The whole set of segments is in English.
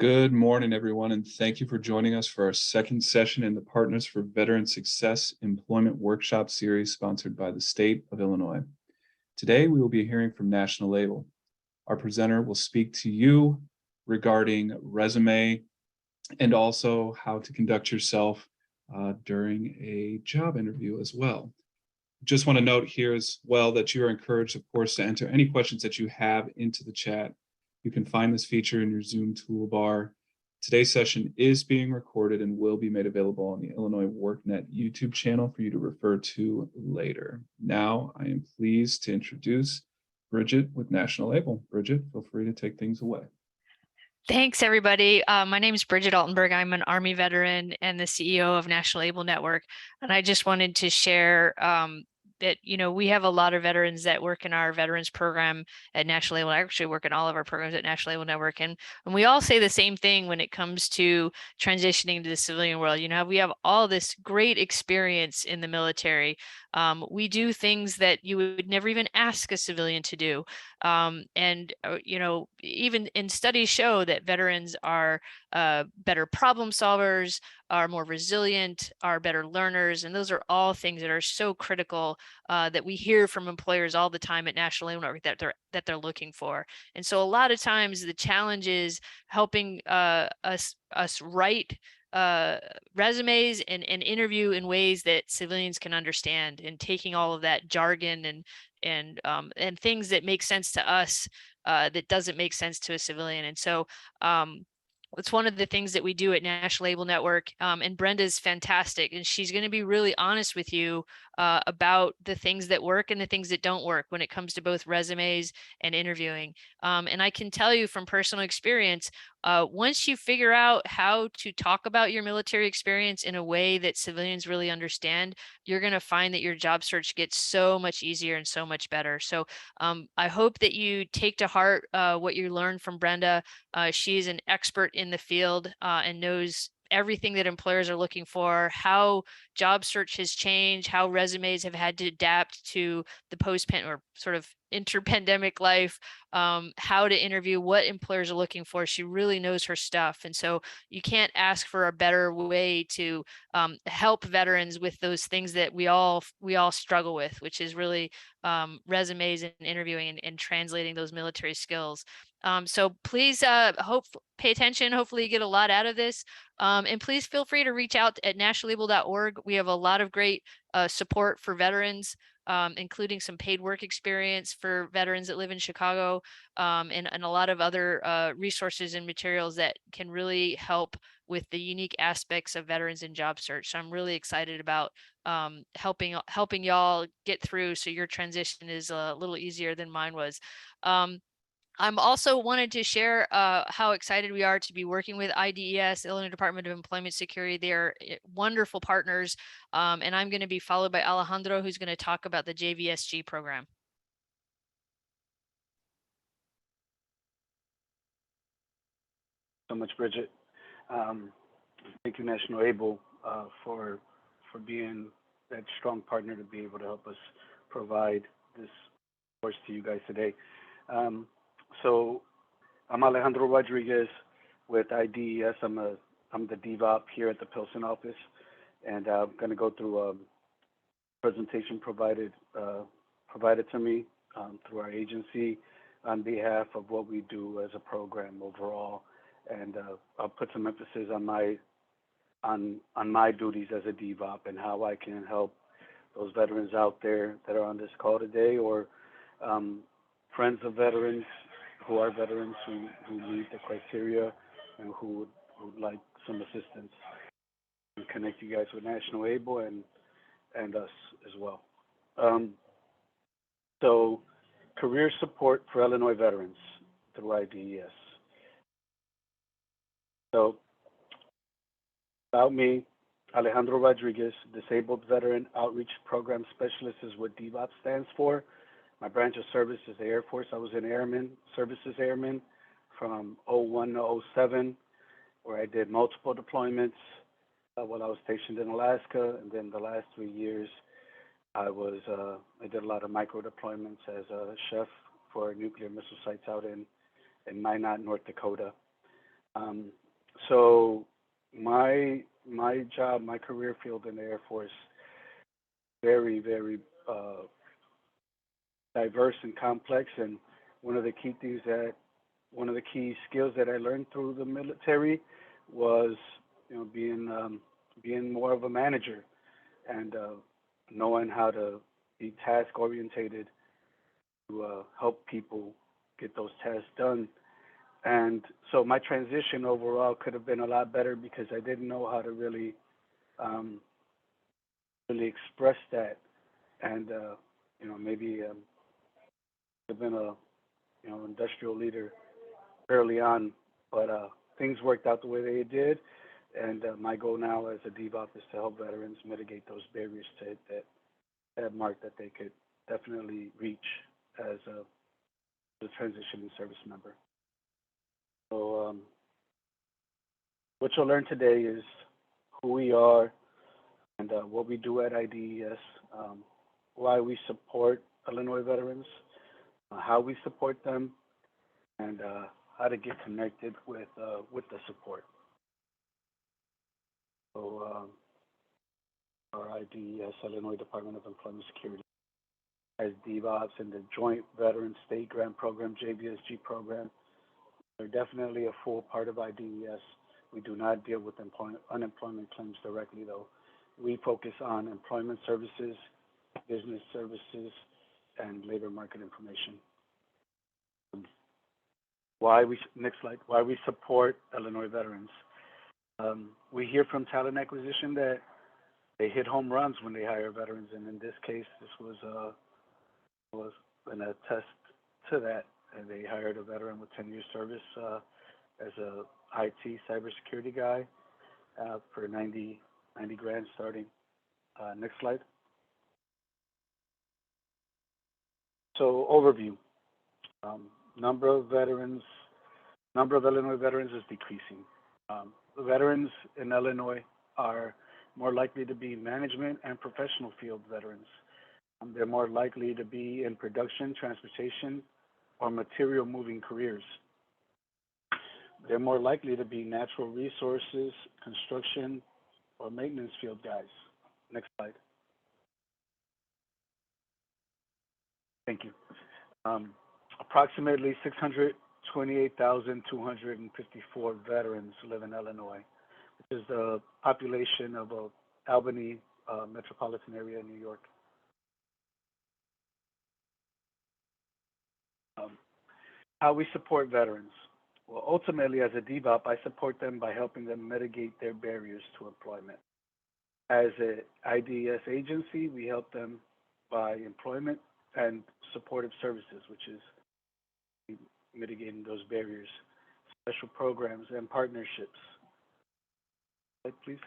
Good morning, everyone, and thank you for joining us for our second session in the Partners for Veteran Success Employment Workshop Series sponsored by the state of Illinois. Today, we will be hearing from National Label. Our presenter will speak to you regarding resume and also how to conduct yourself during a job interview as well. Just want to note here as well that you are encouraged, of course, to enter any questions that you have into the chat. You can find this feature in your Zoom toolbar. Today's session is being recorded and will be made available on the Illinois workNet YouTube channel for you to refer to later. Now, I am pleased to introduce Bridget with National Label. Bridget, feel free to take things away. Thanks, everybody. My name is Bridget Altenberg. I'm an Army veteran and the CEO of National Label Network. And I just wanted to share that, we have a lot of veterans that work in our veterans program at National Label. I actually work in all of our programs at National Label Network. And we all say the same thing when it comes to transitioning to the civilian world. We have all this great experience in the military. We do things that you would never even ask a civilian to do. Even in studies show that veterans are better problem solvers, are more resilient, are better learners. And those are all things that are so critical that we hear from employers all the time at National Labor Network that they're looking for. And so a lot of times the challenge is helping us write resumes and interview in ways that civilians can understand, and taking all of that jargon and things that make sense to us that doesn't make sense to a civilian. And so it's one of the things that we do at National Label Network. And Brenda's fantastic, and she's going to be really honest with you about the things that work and the things that don't work when it comes to both resumes and interviewing. And I can tell you from personal experience, once you figure out how to talk about your military experience in a way that civilians really understand, you're going to find that your job search gets so much easier and so much better. So I hope that you take to heart what you learned from Brenda. She's an expert in the field and knows everything that employers are looking for, how job search has changed, how resumes have had to adapt to the post-pandemic or sort of inter-pandemic life, how to interview, what employers are looking for. She really knows her stuff. And so you can't ask for a better way to help veterans with those things that we all struggle with, which is really resumes and interviewing and translating those military skills. So please pay attention. Hopefully you get a lot out of this. And please feel free to reach out at nationallabel.org. We have a lot of great support for veterans, including some paid work experience for veterans that live in Chicago, and a lot of other resources and materials that can really help with the unique aspects of veterans in job search. So I'm really excited about helping y'all get through so your transition is a little easier than mine was. I'm also wanted to share how excited we are to be working with IDES, Illinois Department of Employment Security. They're wonderful partners, and I'm going to be followed by Alejandro, who's going to talk about the JVSG program. So much, Bridget. Thank you, National Able, for being that strong partner to be able to help us provide this course to you guys today. So I'm Alejandro Rodriguez with IDES. I'm the DVOP here at the Pilsen office, and I'm going to go through a presentation provided to me through our agency on behalf of what we do as a program overall, and I'll put some emphasis on my duties as a DVOP and how I can help those veterans out there that are on this call today, or friends of veterans who are veterans who meet the criteria and who would like some assistance, and connect you guys with National Able and us as well. So career support for Illinois veterans through IDES. So about me, Alejandro Rodriguez, Disabled Veteran Outreach Program Specialist is what DVOP stands for. My branch of service is the Air Force. I was an Airman, Services Airman from 01 to 07, where I did multiple deployments while I was stationed in Alaska. And then the last 3 years, I did a lot of micro deployments as a chef for nuclear missile sites out in Minot, North Dakota. Um, so my job, my career field in the Air Force, very diverse and complex. And one of the key things that one of the key skills that I learned through the military was, being more of a manager and knowing how to be task orientated to help people get those tasks done. And so my transition overall could have been a lot better because I didn't know how to um, really express that, and maybe have been a industrial leader early on, but things worked out the way they did. And my goal now as a DevOps is to help veterans mitigate those barriers to hit that mark that they could definitely reach as a transitioning service member. So what you'll learn today is who we are and what we do at IDES, why we support Illinois veterans, how we support them, and how to get connected with the support. So our IDES, Illinois Department of Employment Security, as DevOps and the Joint Veteran State Grant Program, JVSG program. They're definitely a full part of IDES. We do not deal with unemployment claims directly, though. We focus on employment services, business services, and labor market information. Next slide, why we support Illinois veterans. We hear from talent acquisition that they hit home runs when they hire veterans, and in this case, this was an attest to that. And they hired a veteran with 10 years service as a IT cybersecurity guy for 90 grand starting. Next slide. So overview. Number of Illinois veterans is decreasing. The veterans in Illinois are more likely to be management and professional field veterans. They're more likely to be in production, transportation, or material moving careers. They're more likely to be natural resources, construction, or maintenance field guys. Next slide. Thank you. Approximately 628,254 veterans live in Illinois, which is the population of Albany metropolitan area in New York. How we support veterans. Well, ultimately, as a DevOps, I support them by helping them mitigate their barriers to employment. As an IDES agency, we help them by employment and supportive services, which is mitigating those barriers, special programs and partnerships. Slide, please.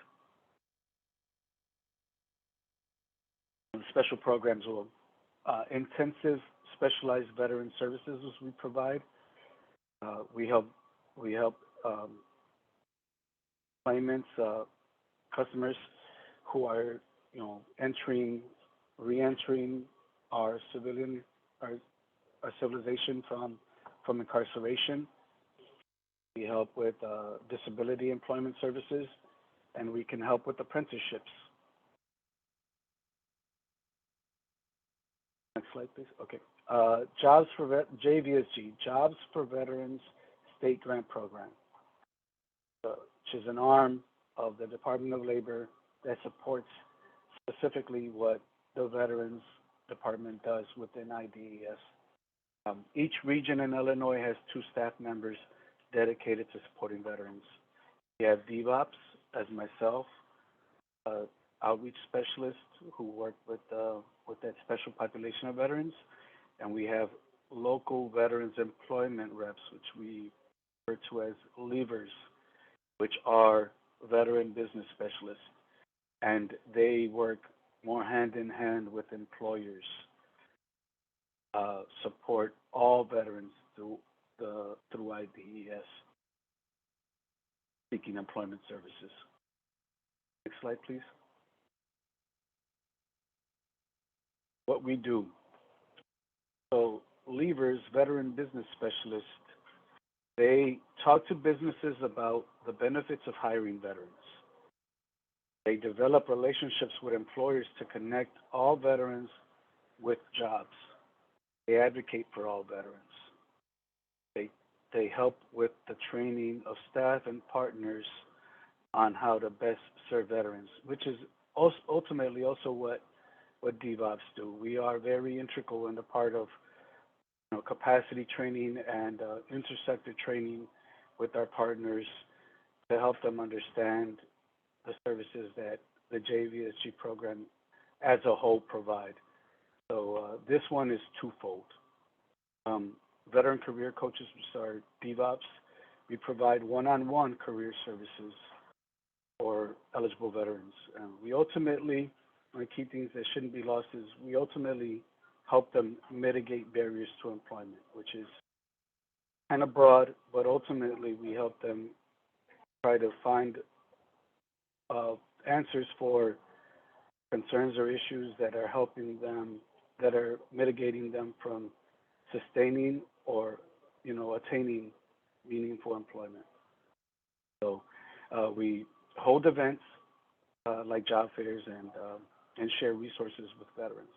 Special programs will intensive specialized veteran services we provide. We help claimants, customers who are re-entering our civilization from incarceration. We help with disability employment services, and we can help with apprenticeships. Next slide, please. Okay. JVSG, Jobs for Veterans State Grant Program, which is an arm of the Department of Labor that supports specifically what the Veterans Department does within IDES. Each region in Illinois has 2 staff members dedicated to supporting veterans. We have DevOps, as myself, outreach specialists who work with that special population of veterans, and we have local veterans employment reps, which we refer to as levers, which are veteran business specialists, and they work more hand in hand with employers, support all veterans through IDES seeking employment services. Next slide, please. What we do. So levers, veteran business specialists, They talk to businesses about the benefits of hiring veterans. They develop relationships with employers to connect all veterans with jobs. They advocate for all veterans. They, they help with the training of staff and partners on how to best serve veterans, which is also ultimately also what DevOps do. We are very integral in the part of capacity training and intersector training with our partners to help them understand the services that the JVSG program as a whole provide. So this one is twofold. Um, Veteran career coaches, which are DevOps, we provide one-on-one career services for eligible veterans. We ultimately, one of the key things that shouldn't be lost is we ultimately help them mitigate barriers to employment, which is kind of broad, but ultimately we help them try to find uh, answers for concerns or issues that are helping them, that are mitigating them from sustaining or, attaining meaningful employment. So we hold events like job fairs and share resources with veterans.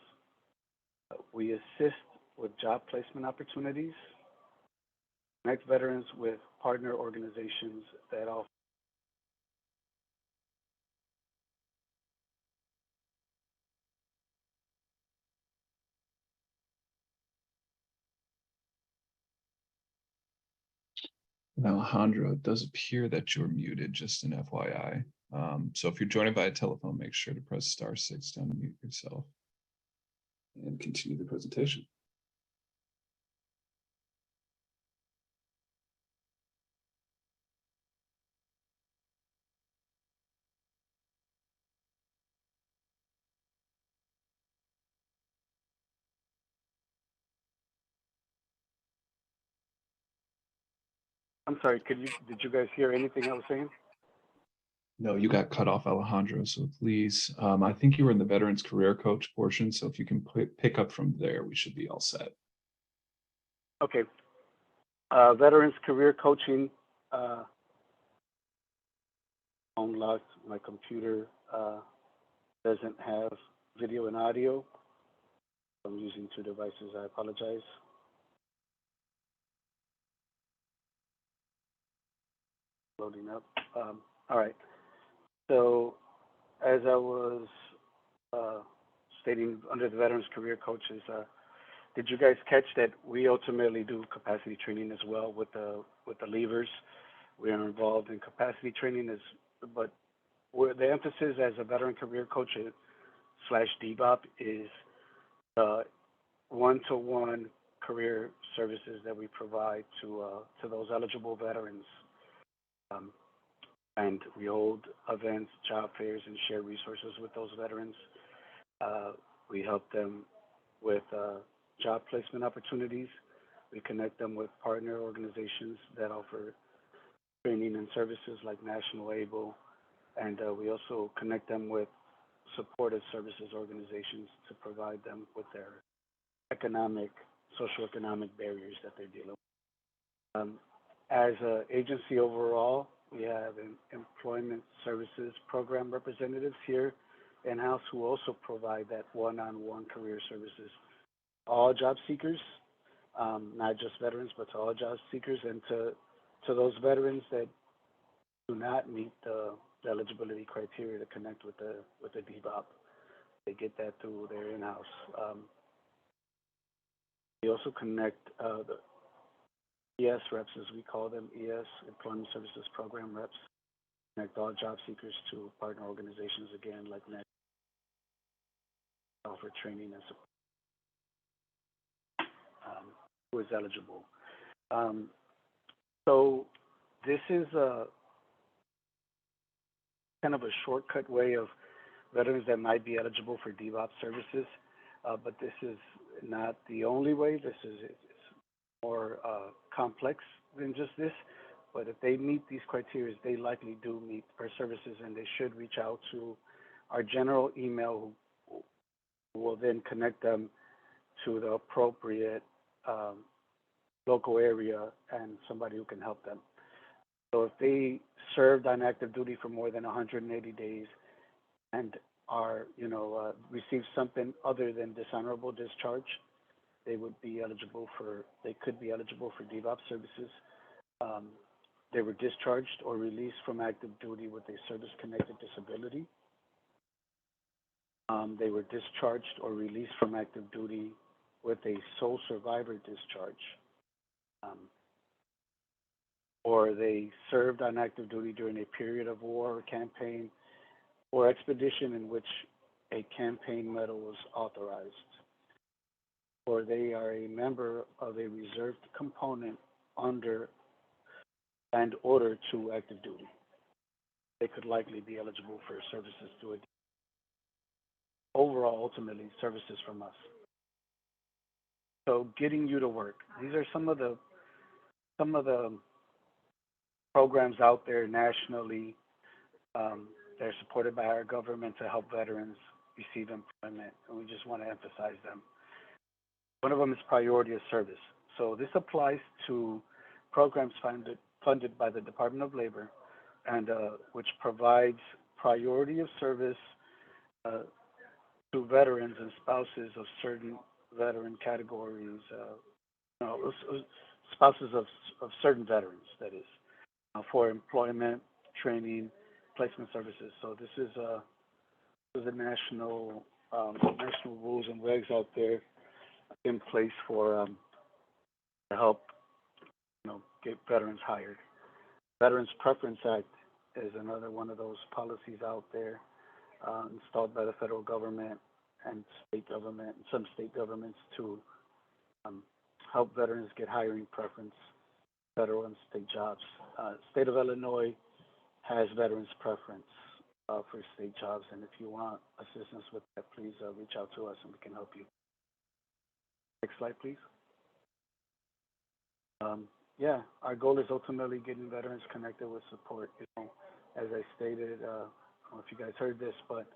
We assist with job placement opportunities, connect veterans with partner organizations that offer. Alejandro, it does appear that you're muted, just an FYI. So if you're joining by telephone, make sure to press *6 to unmute yourself and continue the presentation. I'm sorry, did you guys hear anything I was saying? No, you got cut off, Alejandro. So please, I think you were in the Veterans Career Coach portion. So if you can pick up from there, we should be all set. Okay. Veterans career coaching. Unlocked. My computer doesn't have video and audio. I'm using two devices. I apologize. Loading up. All right. So as I was stating under the Veterans Career Coaches, did you guys catch that we ultimately do capacity training as well with the leavers? We are involved in capacity training but the emphasis as a veteran career coach slash DBOP is one-to-one career services that we provide to those eligible veterans. Um, and we hold events, job fairs, and share resources with those veterans. We help them with job placement opportunities. We connect them with partner organizations that offer training and services like National ABLE, and we also connect them with supportive services organizations to provide them with their socioeconomic barriers that they're dealing with. As an agency overall, we have employment services program representatives here in-house who also provide that one-on-one career services. All job seekers, not just veterans, but to all job seekers and to those veterans that do not meet the eligibility criteria to connect with the DBOP. They get that through their in-house. We also connect the ES reps, as we call them, ES, Employment Services Program reps, connect all job seekers to partner organizations, again, like NET, offer training and support who is eligible. So this is a kind of a shortcut way of veterans that might be eligible for DBOP services, but this is not the only way. It's more complex than just this. But if they meet these criteria, they likely do meet our services, and they should reach out to our general email, who will then connect them to the appropriate local area and somebody who can help them. So if they served on active duty for more than 180 days and are, received something other than dishonorable discharge, they could be eligible for DVOP services. Um, they were discharged or released from active duty with a service-connected disability. They were discharged or released from active duty with a sole survivor discharge. Um, or they served on active duty during a period of war or campaign or expedition in which a campaign medal was authorized, or they are a member of a reserved component under and order to active duty. They could likely be eligible for services through overall, ultimately, services from us. So getting you to work. These are some of the programs out there nationally that are supported by our government to help veterans receive employment, and we just want to emphasize them. One of them is priority of service. So this applies to programs funded by the Department of Labor, and which provides priority of service to veterans and spouses of certain veteran categories, spouses of certain veterans, that is, for employment, training, placement services. So this is a national rules and regs out there in place for to help get veterans hired. Veterans Preference Act is another one of those policies out there installed by the federal government and state government and some state governments to help veterans get hiring preference, federal and state jobs. State of Illinois has veterans preference for state jobs, and if you want assistance with that, please reach out to us and we can help you. Next slide, please. Yeah, our goal is ultimately getting veterans connected with support. As I stated, I don't know if you guys heard this, but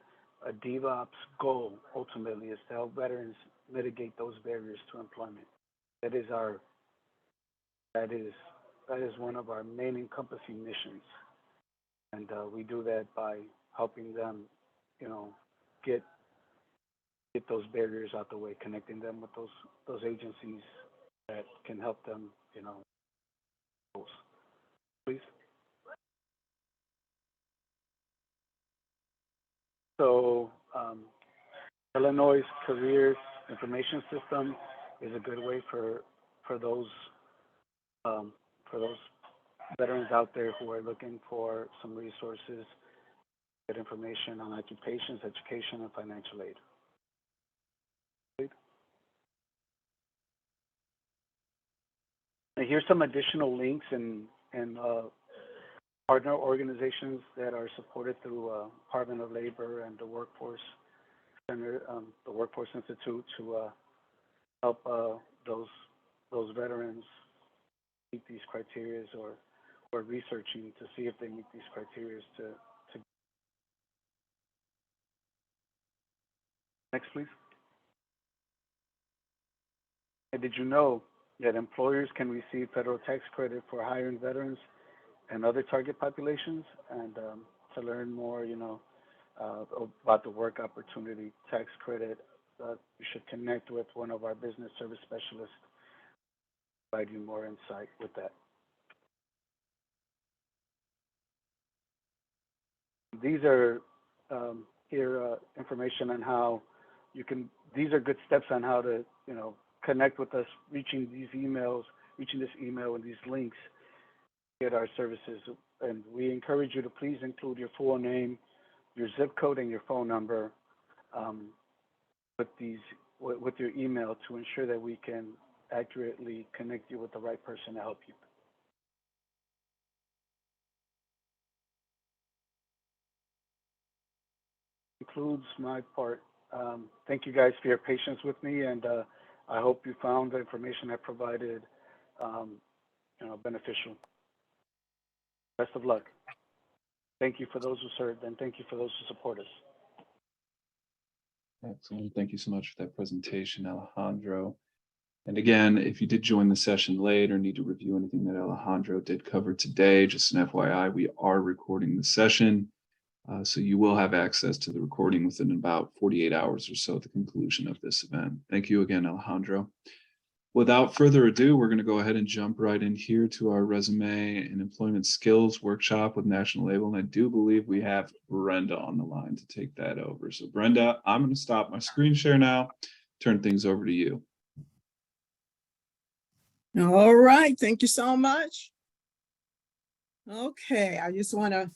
a DVOP's goal ultimately is to help veterans mitigate those barriers to employment. That is one of our main encompassing missions, and we do that by helping them, get those barriers out the way, connecting them with those agencies that can help them, please. So Illinois' career information system is a good way for those veterans out there who are looking for some resources, get information on occupations, education, and financial aid. Here's some additional links and partner organizations that are supported through Department of Labor and the Workforce Center, the Workforce Institute, to help those veterans meet these criteria, or researching to see if they meet these criteria. Next, please. And did you know that employers can receive federal tax credit for hiring veterans and other target populations? And to learn more, about the work opportunity tax credit, you should connect with one of our business service specialists to provide you more insight with that. These are information on how you can. These are good steps on how to, connect with us, reaching this email and these links, get our services. And we encourage you to please include your full name, your zip code, and your phone number with your email to ensure that we can accurately connect you with the right person to help you. Concludes my part. Thank you guys for your patience with me, and I hope you found the information I provided beneficial. Best of luck. Thank you for those who served, and thank you for those who support us. Excellent. Thank you so much for that presentation, Alejandro. And again, if you did join the session late or need to review anything that Alejandro did cover today, just an FYI, we are recording the session. So you will have access to the recording within about 48 hours or so at the conclusion of this event. Thank you again, Alejandro. Without further ado, we're going to go ahead and jump right in here to our resume and employment skills workshop with National Label. And I do believe we have Brenda on the line to take that over. So Brenda, I'm going to stop my screen share now, turn things over to you. All right, thank you so much. Okay, I just want to,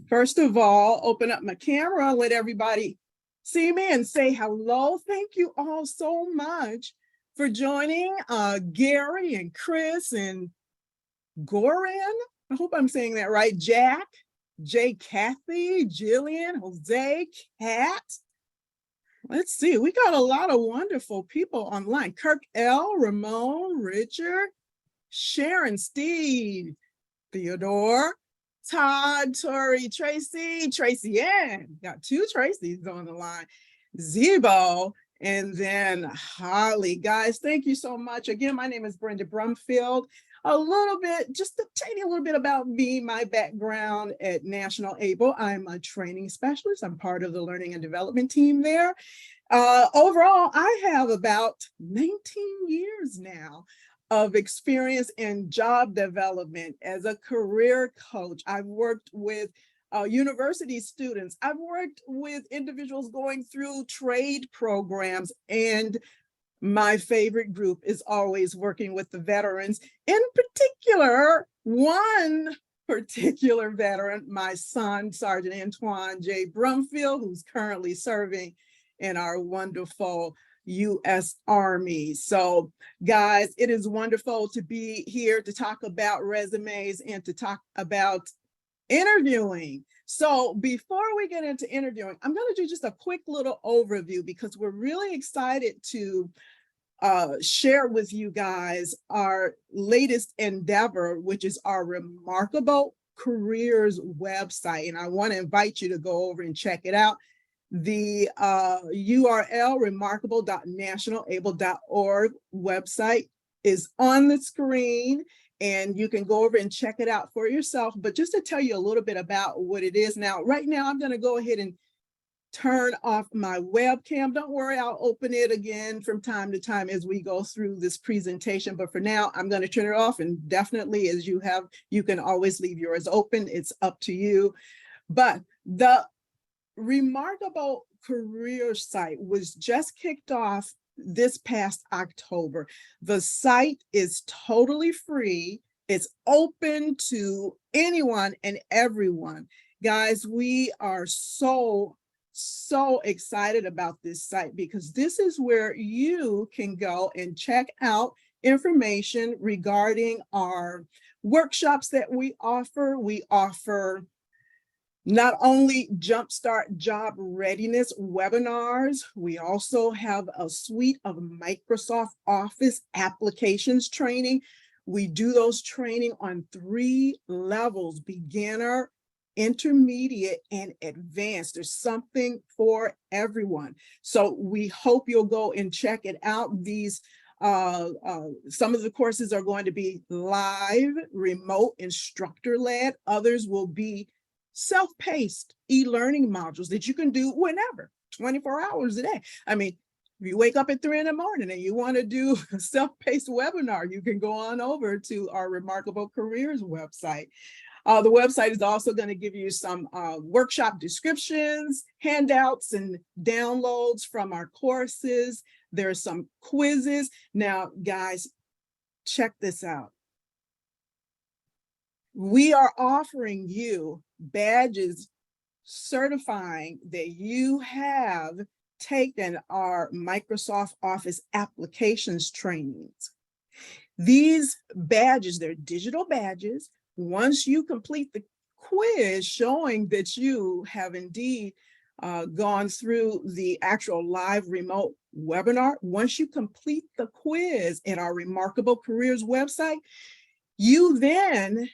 first of all, open up my camera, let everybody see me and say hello. Thank you all so much for joining Gary and Chris and Goran. I hope I'm saying that right. Jack, Jay, Kathy, Jillian, Jose, Kat. Let's see, we got a lot of wonderful people online. Kirk L, Ramon, Richard, Sharon, Steve, Theodore, Todd, Tori, Tracy Ann. Got two Tracys on the line. Zebo, and then Holly. Guys, thank you so much. Again, my name is Brenda Brumfield. A little bit, just a tiny little bit about me, my background at National Able. I'm a training specialist. I'm part of the learning and development team there. Overall, I have about 19 years now of experience in job development as a career coach. I've worked with university students. I've worked with individuals going through trade programs, and my favorite group is always working with the veterans. In particular, one particular veteran, my son, Sergeant Antoine J. Brumfield, who's currently serving in our wonderful U.S. Army. So guys, it is wonderful to be here to talk about resumes and to talk about interviewing. So before we get into interviewing, I'm going to do just a quick little overview because we're really excited to share with you guys our latest endeavor, which is our Remarkable Careers website. And I want to invite you to go over and check it out. The URL, remarkable.nationalable.org website, is on the screen, and you can go over and check it out for yourself. But just to tell you a little bit about what it is now, right now, I'm going to go ahead and turn off my webcam. Don't worry, I'll open it again from time to time as we go through this presentation. But for now, I'm going to turn it off. And definitely, as you can always leave yours open. It's up to you. But the Remarkable Career site was just kicked off this past October. The site is totally free. It's open to anyone and everyone. Guys, we are so excited about this site because this is where you can go and check out information regarding our workshops that we offer. We offer not only Jumpstart Job Readiness webinars, we also have a suite of Microsoft Office applications training. We do those training on 3 levels: beginner, intermediate, and advanced. There's something for everyone. So we hope you'll go and check it out. These some of the courses are going to be live, remote, instructor-led. Others will be self-paced e-learning modules that you can do whenever, 24 hours a day. I mean, if you wake up at 3 in the morning and you want to do a self-paced webinar, you can go on over to our Remarkable Careers website. The website is also going to give you some workshop descriptions, handouts, and downloads from our courses. There's some quizzes. Now, guys, check this out. We are offering you badges certifying that you have taken our Microsoft Office applications trainings. These badges, they're digital badges. Once you complete the quiz showing that you have indeed gone through the actual live remote webinar, once you complete the quiz at our Remarkable Careers website, you then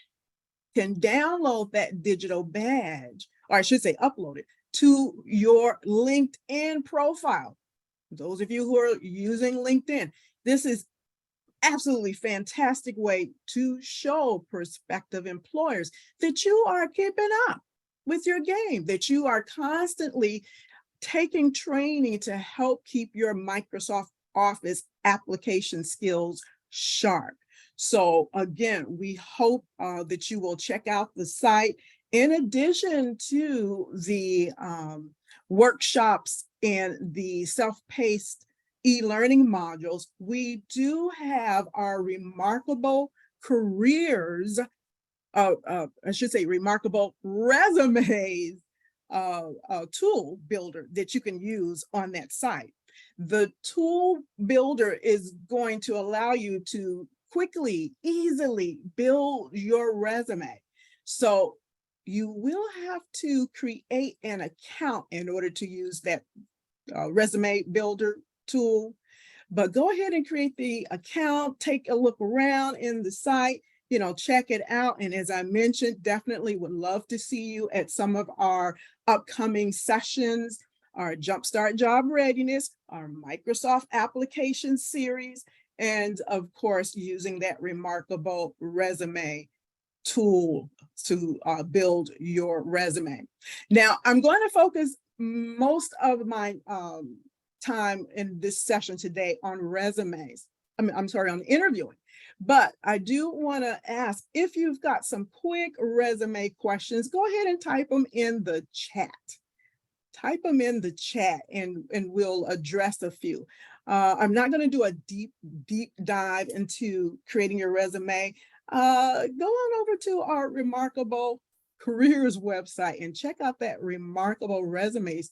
can download that digital badge, or I should say upload it, to your LinkedIn profile. Those of you who are using LinkedIn, this is absolutely fantastic way to show prospective employers that you are keeping up with your game, that you are constantly taking training to help keep your Microsoft Office application skills sharp. So again, we hope that you will check out the site. In addition to the workshops and the self-paced e-learning modules, we do have our remarkable careers, I should say remarkable resumes tool builder that you can use on that site. The tool builder is going to allow you to quickly, easily build your resume. So you will have to create an account in order to use that resume builder tool. But go ahead and create the account, take a look around in the site, check it out. And as I mentioned, definitely would love to see you at some of our upcoming sessions, our Jumpstart Job Readiness, our Microsoft Application Series, and of course, using that remarkable resume tool to build your resume. Now, I'm going to focus most of my time in this session today on resumes. I'm sorry, on interviewing. But I do want to ask, if you've got some quick resume questions, go ahead and type them in the chat. Type them in the chat and we'll address a few. I'm not going to do a deep dive into creating your resume. Go on over to our Remarkable Careers website and check out that Remarkable Resumes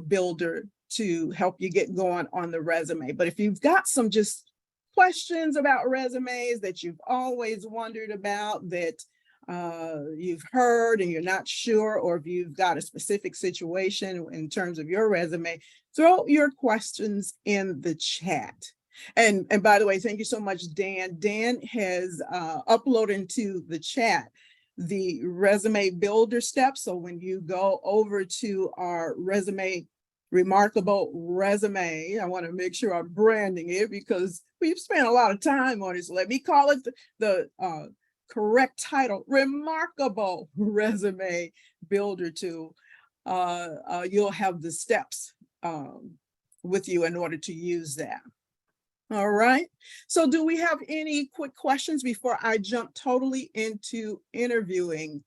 builder to help you get going on the resume. But if you've got some just questions about resumes that you've always wondered about, that you've heard and you're not sure, or if you've got a specific situation in terms of your resume, throw your questions in the chat. And by the way, thank you so much, Dan. Dan has uploaded into the chat the resume builder steps. So when you go over to our Remarkable Resume, I want to make sure I'm branding it because we've spent a lot of time on it. So let me call it the correct title, Remarkable Resume Builder Tool. You'll have the steps with you in order to use that. All right. So do we have any quick questions before I jump totally into interviewing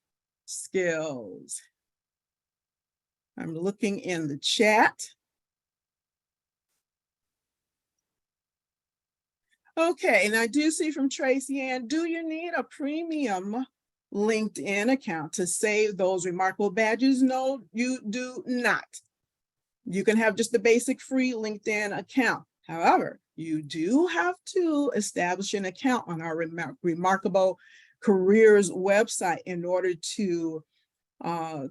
skills? I'm looking in the chat. Okay, and I do see from Tracy Ann, do you need a premium LinkedIn account to save those remarkable badges? No, you do not. You can have just the basic free LinkedIn account. However, you do have to establish an account on our Remarkable Careers website in order to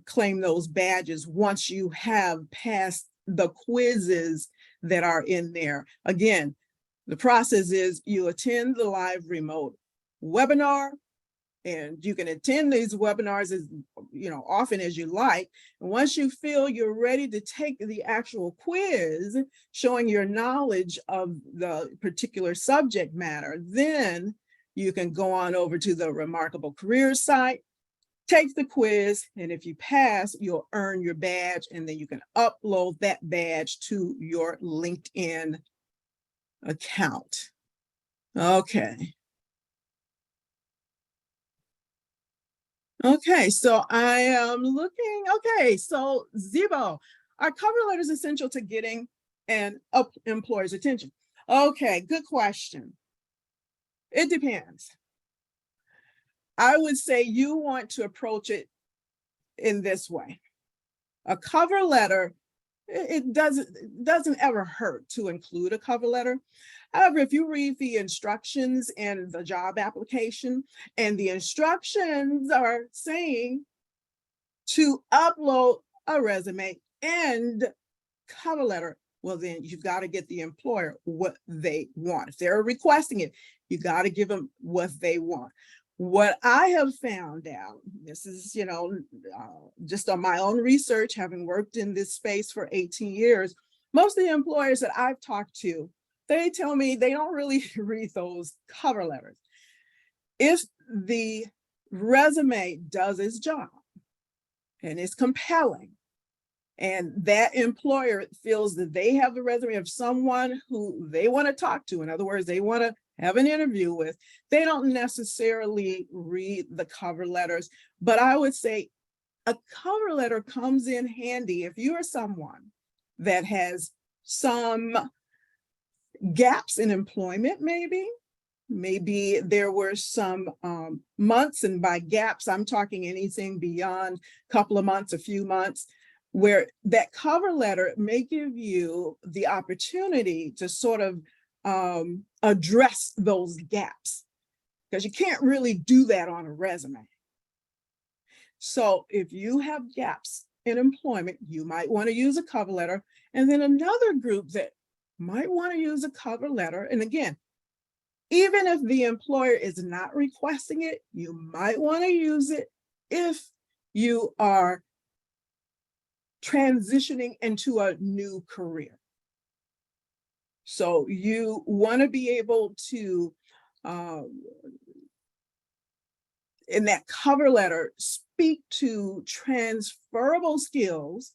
claim those badges once you have passed the quizzes that are in there. Again, the process is you attend the live remote webinar, and you can attend these webinars as often as you like. And once you feel you're ready to take the actual quiz, showing your knowledge of the particular subject matter, then you can go on over to the Remarkable Careers site, take the quiz, and if you pass, you'll earn your badge, and then you can upload that badge to your LinkedIn account. Okay. Okay, so I am looking, okay, so Zibo, are cover letters essential to getting an employer's attention? Okay, good question. It depends. I would say you want to approach it in this way. A cover letter, it doesn't ever hurt to include a cover letter. However, if you read the instructions in the job application, and the instructions are saying to upload a resume and cover letter, well, then you've got to get the employer what they want. If they're requesting it, you got to give them what they want. What I have found out, this is, just on my own research, having worked in this space for 18 years, most of the employers that I've talked to they tell me they don't really read those cover letters. If the resume does its job and is compelling, and that employer feels that they have the resume of someone who they want to talk to, in other words, they want to have an interview with, they don't necessarily read the cover letters. But I would say a cover letter comes in handy if you are someone that has some gaps in employment, maybe there were some months, and by gaps, I'm talking anything beyond a couple of months, a few months, where that cover letter may give you the opportunity to sort of address those gaps, because you can't really do that on a resume. So if you have gaps in employment, you might want to use a cover letter. And then another group that might want to use a cover letter, and again, even if the employer is not requesting it, you might want to use it if you are transitioning into a new career. So you want to be able to, in that cover letter, speak to transferable skills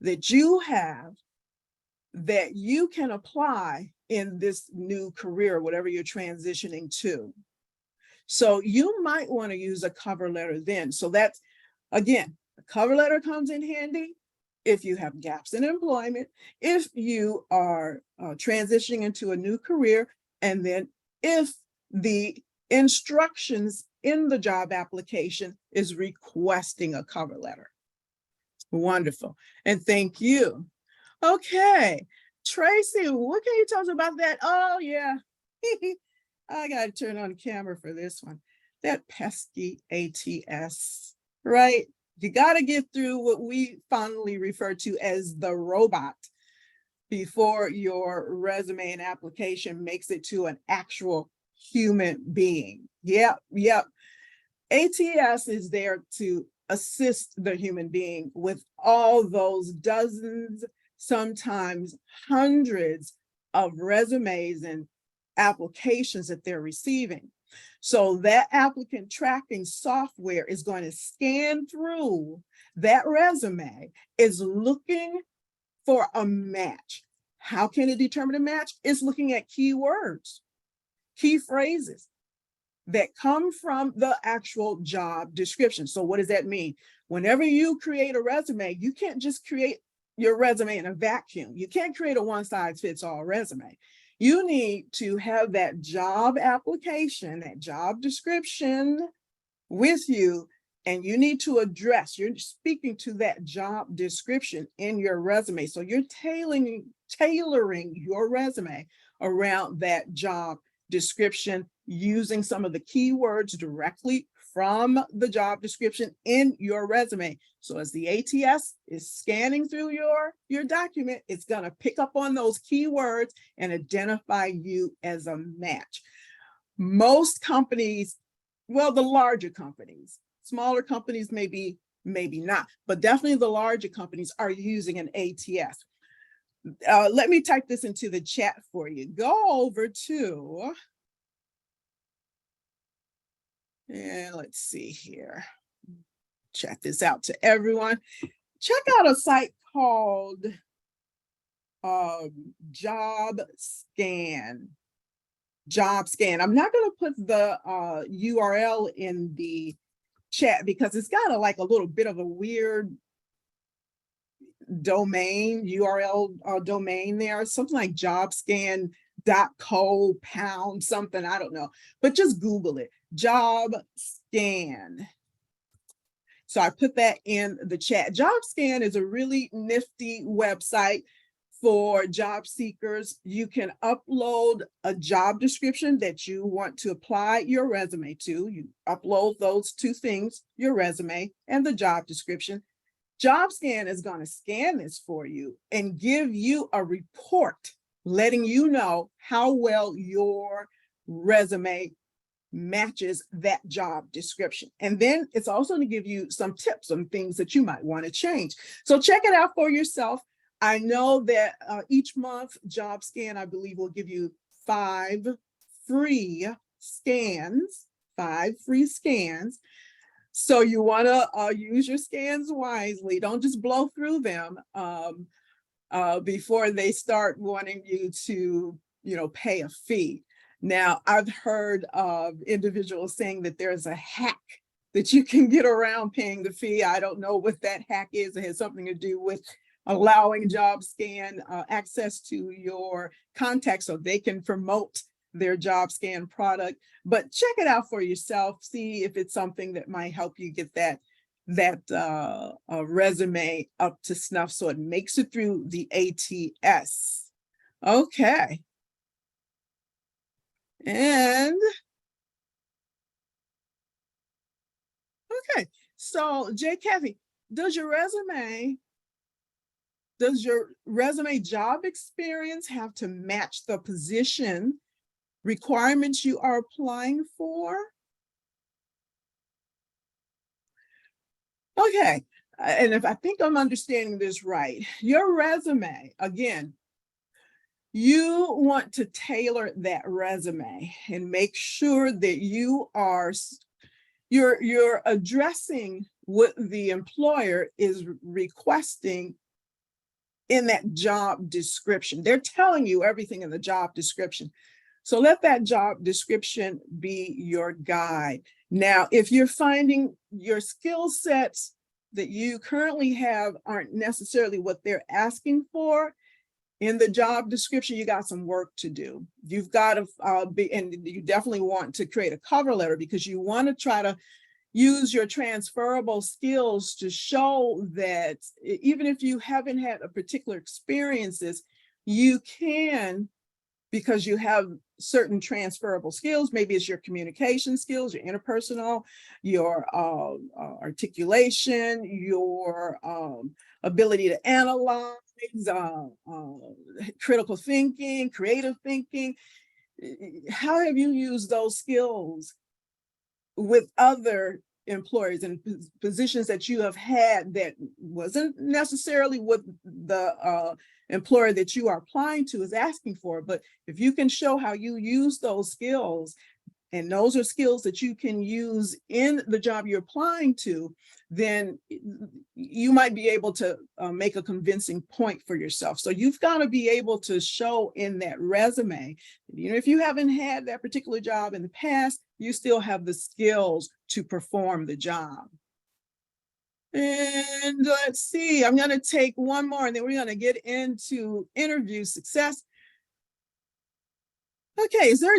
that you have that you can apply in this new career, whatever you're transitioning to. So you might want to use a cover letter then. So that's, again, the cover letter comes in handy if you have gaps in employment, if you are transitioning into a new career, and then if the instructions in the job application is requesting a cover letter. Wonderful. And thank you. Okay, Tracy, what can you tell us about that? Oh, yeah. I got to turn on camera for this one. That pesky ATS, right? You got to get through what we fondly refer to as the robot before your resume and application makes it to an actual human being. Yep. ATS is there to assist the human being with all those dozens, sometimes hundreds of resumes and applications that they're receiving. So that applicant tracking software is going to scan through that resume, is looking for a match. How can it determine a match? It's looking at keywords, key phrases that come from the actual job description. So what does that mean? Whenever you create a resume, you can't just create your resume in a vacuum. You can't create a one-size-fits-all resume. You need to have that job application, that job description with you, and you need to address, you're speaking to that job description in your resume. So you're tailoring your resume around that job description, using some of the keywords directly from the job description in your resume. So as the ATS is scanning through your document, it's going to pick up on those keywords and identify you as a match. Most companies, well, the larger companies, smaller companies maybe not, but definitely the larger companies are using an ATS. Let me type this into the chat for you. Go over to, and let's see here. Check this out to everyone. Check out a site called Job Scan. I'm not going to put the URL in the chat because it's got a little bit of a weird domain, URL domain there, something like jobscan.co # something, I don't know, but just Google it, Job Scan. So I put that in the chat. Job Scan is a really nifty website for job seekers. You can upload a job description that you want to apply your resume to. You upload those two things, your resume and the job description. JobScan is going to scan this for you and give you a report letting you know how well your resume matches that job description. And then it's also going to give you some tips on things that you might want to change. So check it out for yourself. I know that each month JobScan, I believe, will give you 5 free scans, 5 free scans. So you want to use your scans wisely. Don't just blow through them before they start wanting you to, pay a fee. Now, I've heard of individuals saying that there's a hack that you can get around paying the fee. I don't know what that hack is. It has something to do with allowing JobScan access to your contacts so they can promote their JobScan product. But check it out for yourself. See if it's something that might help you get that resume up to snuff so it makes it through the ATS. Okay. And okay, so J. Kathy, does your resume job experience have to match the position requirements you are applying for? Okay, and if I think I'm understanding this right, your resume, again, you want to tailor that resume and make sure that you're addressing what the employer is requesting in that job description. They're telling you everything in the job description. So let that job description be your guide. Now, if you're finding your skill sets that you currently have aren't necessarily what they're asking for in the job description, you got some work to do. You've got to and you definitely want to create a cover letter because you want to try to use your transferable skills to show that even if you haven't had a particular experiences, you can, because you have certain transferable skills. Maybe it's your communication skills, your interpersonal, your articulation, your ability to analyze, critical thinking, creative thinking. How have you used those skills with other employers and positions that you have had that wasn't necessarily what the employer that you are applying to is asking for? But if you can show how you use those skills, and those are skills that you can use in the job you're applying to, then you might be able to make a convincing point for yourself. So you've got to be able to show in that resume, if you haven't had that particular job in the past, you still have the skills to perform the job. And let's see, I'm going to take one more and then we're going to get into interview success. Okay, is there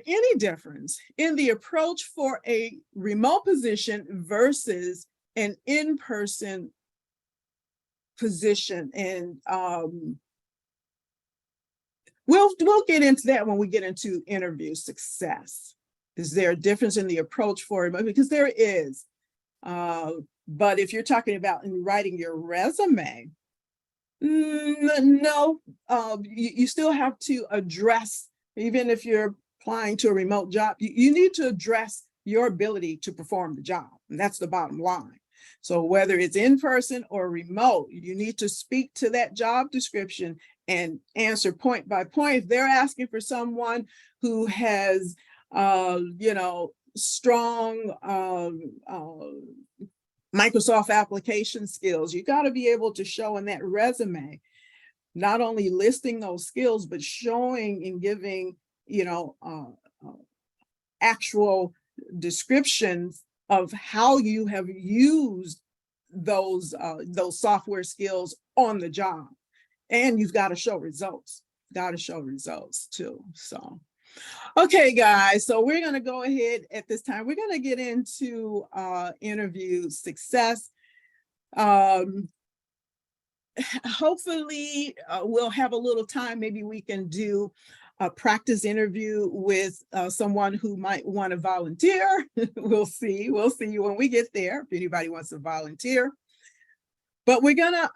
any difference in the approach for a remote position versus an in-person position? And we'll get into that when we get into interview success. Is there a difference in the approach for it? Because there is. But if you're talking about in writing your resume, no, you still have to address. Even if you're applying to a remote job, you need to address your ability to perform the job. And that's the bottom line. So whether it's in person or remote, you need to speak to that job description and answer point by point. If they're asking for someone who has, strong Microsoft application skills, you got to be able to show in that resume not only listing those skills, but showing and giving, actual descriptions of how you have used those software skills on the job. And you've got to show results, too. So, okay, guys, so we're going to go ahead at this time. We're going to get into interview success. Hopefully we'll have a little time. Maybe we can do a practice interview with someone who might want to volunteer. We'll see when we get there, if anybody wants to volunteer. But we're gonna,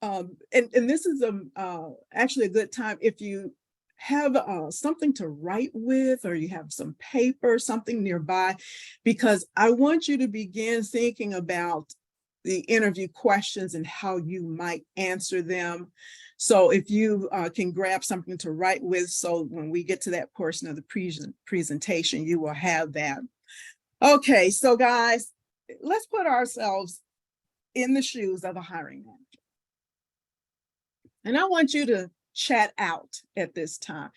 and this is actually a good time if you have something to write with, or you have some paper, something nearby, because I want you to begin thinking about the interview questions and how you might answer them. So if you can grab something to write with, so when we get to that portion of the presentation, you will have that. Okay, so guys, let's put ourselves in the shoes of a hiring manager. And I want you to chat out at this time.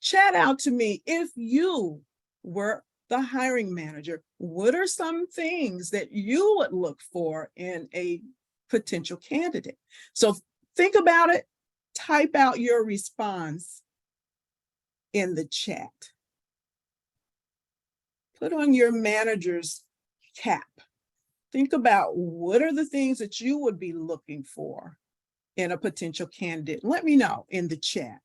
Chat out to me, if you were the hiring manager, what are some things that you would look for in a potential candidate? So think about it, type out your response in the chat. Put on your manager's cap. Think about what are the things that you would be looking for in a potential candidate. Let me know in the chat.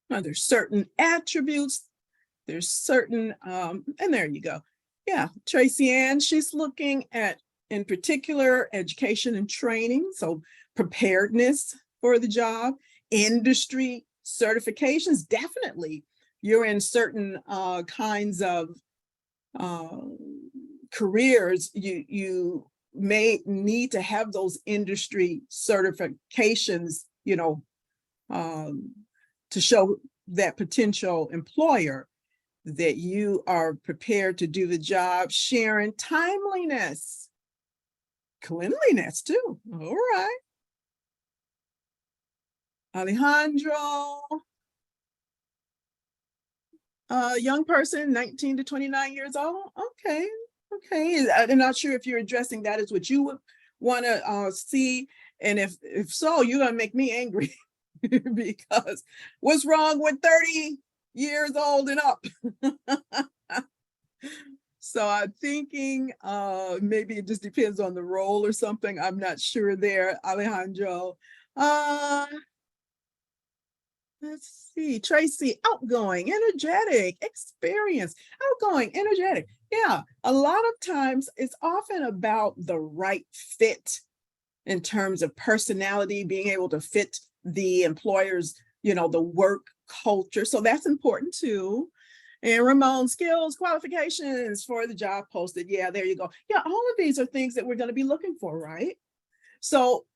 Now, there's certain attributes, there's certain, and there you go. Yeah, Tracy Ann, she's looking at, in particular, education and training, so preparedness for the job, industry certifications, definitely. You're in certain kinds of careers, you may need to have those industry certifications, to show that potential employer that you are prepared to do the job. Sharon, timeliness, cleanliness too. All right. Alejandro, young person, 19 to 29 years old. Okay. I'm not sure if you're addressing that as what you would want to see. And if so, you're going to make me angry. Because what's wrong with 30 years old and up? So I'm thinking maybe it just depends on the role or something. I'm not sure there, Alejandro. Let's see, Tracy, outgoing, energetic, experienced, outgoing, energetic. Yeah, a lot of times it's often about the right fit in terms of personality, being able to fit the employer's, the work culture. So that's important too. And Ramon, skills, qualifications for the job posted. Yeah, there you go. Yeah, all of these are things that we're going to be looking for, right? So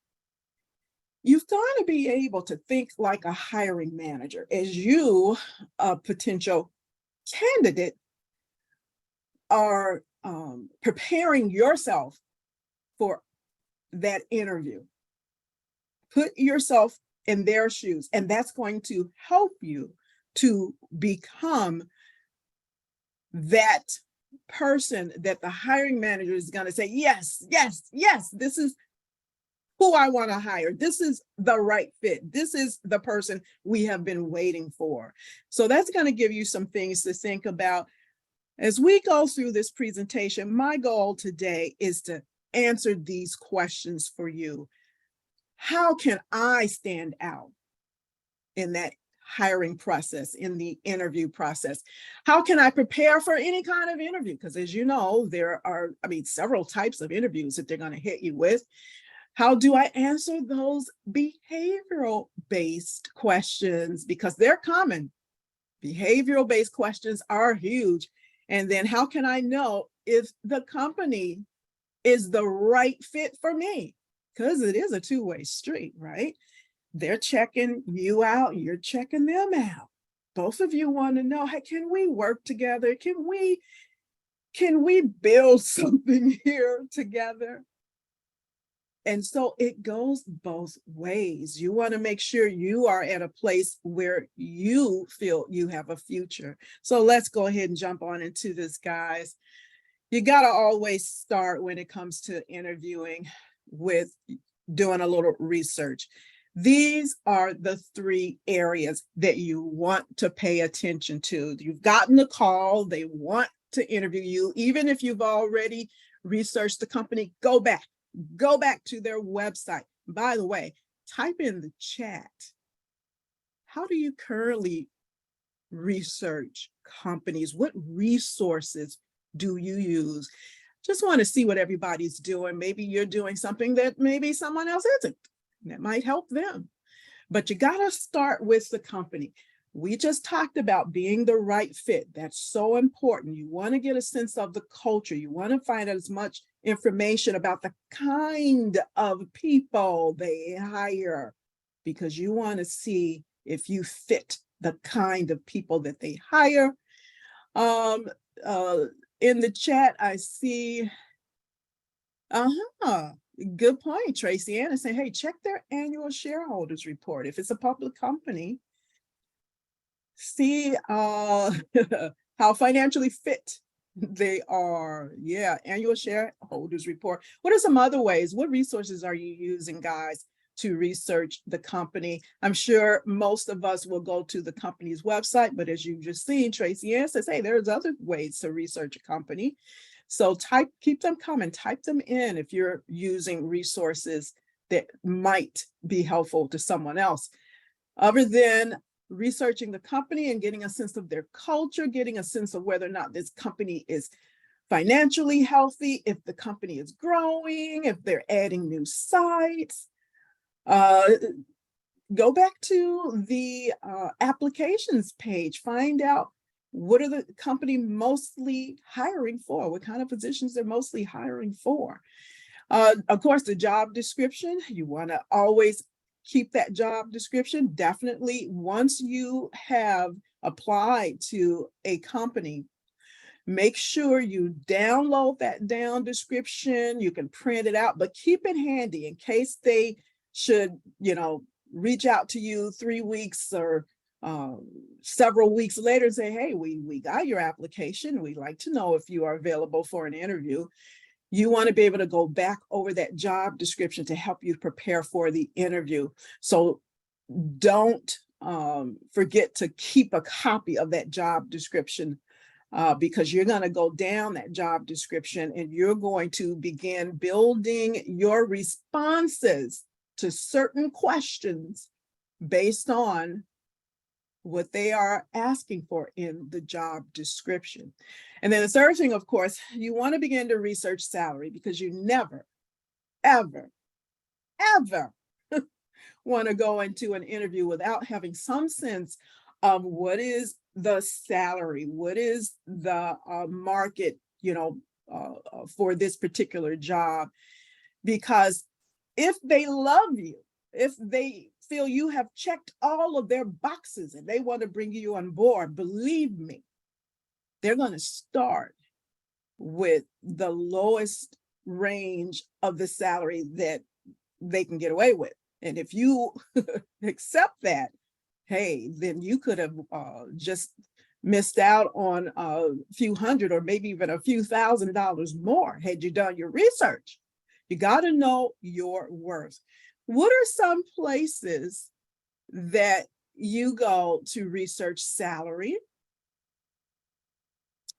you've got to be able to think like a hiring manager as you, a potential candidate, are preparing yourself for that interview. Put yourself in their shoes, and that's going to help you to become that person that the hiring manager is going to say, yes, this is who I want to hire. This is the right fit. This is the person we have been waiting for. So that's going to give you some things to think about. As we go through this presentation, my goal today is to answer these questions for you. How can I stand out in that hiring process, in the interview process? How can I prepare for any kind of interview? Because as you know, there are, several types of interviews that they're going to hit you with. How do I answer those behavioral-based questions? Because they're common. Behavioral-based questions are huge. And then how can I know if the company is the right fit for me? Because it is a two-way street, right? They're checking you out, you're checking them out. Both of you want to know, hey, can we work together? Can we build something here together? And so it goes both ways. You want to make sure you are at a place where you feel you have a future. So let's go ahead and jump on into this, guys. You got to always start when it comes to interviewing with doing a little research. These are the three areas that you want to pay attention to. You've gotten the call, they want to interview you. Even if you've already researched the company, go back to their website. By the way, type in the chat, how do you currently research companies? What resources do you use? Just want to see what everybody's doing. Maybe you're doing something that maybe someone else isn't. That might help them. But you got to start with the company. We just talked about being the right fit. That's so important. You want to get a sense of the culture. You want to find out as much information about the kind of people they hire, because you want to see if you fit the kind of people that they hire. In the chat, I see, good point, Tracy Ann is saying, hey, check their annual shareholders report. If it's a public company, see how financially fit they are. Yeah, annual shareholders report. What are some other ways? What resources are you using, guys, to research the company? I'm sure most of us will go to the company's website, but as you've just seen, Tracy Ann says, hey, there's other ways to research a company. So keep them coming, type them in if you're using resources that might be helpful to someone else. Other than researching the company and getting a sense of their culture, getting a sense of whether or not this company is financially healthy, if the company is growing, if they're adding new sites. Go back to the applications page, find out what are the company mostly hiring for, what kind of positions they're mostly hiring for. Of course, the job description, you want to always keep that job description. Definitely, once you have applied to a company, make sure you download that down description. You can print it out, but keep it handy in case they should, reach out to you 3 weeks or several weeks later and say, hey, we got your application. We'd like to know if you are available for an interview. You want to be able to go back over that job description to help you prepare for the interview. So don't forget to keep a copy of that job description because you're going to go down that job description and you're going to begin building your responses to certain questions based on what they are asking for in the job description. And then the third thing, of course, you want to begin to research salary, because you never, ever, ever want to go into an interview without having some sense of what is the salary, what is the market, for this particular job. Because if they love you, if they feel you have checked all of their boxes and they want to bring you on board, believe me, they're going to start with the lowest range of the salary that they can get away with. And if you accept that, hey, then you could have just missed out on a few hundred or maybe even a few $1,000s more had you done your research. You got to know your worth. What are some places that you go to research salary?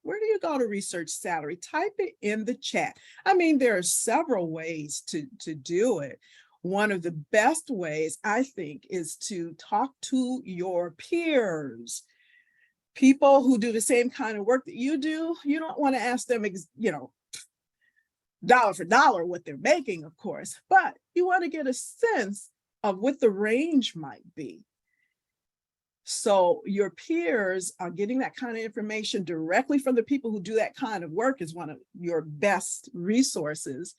Where do you go to research salary? Type it in the chat. I mean, there are several ways to do it. One of the best ways, I think, is to talk to your peers. People who do the same kind of work that you do. You don't want to ask them, dollar for dollar what they're making, of course, but you want to get a sense of what the range might be. So your peers are getting that kind of information directly from the people who do that kind of work is one of your best resources.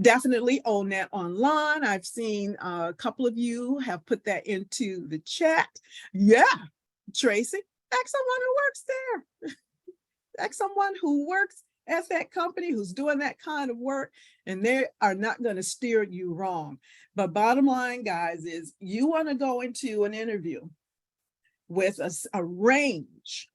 Definitely workNet Online. I've seen a couple of you have put that into the chat. Yeah, Tracy, ask someone who works there. Ask someone who works at that company who's doing that kind of work, and they are not going to steer you wrong. But bottom line, guys, is you want to go into an interview with a range,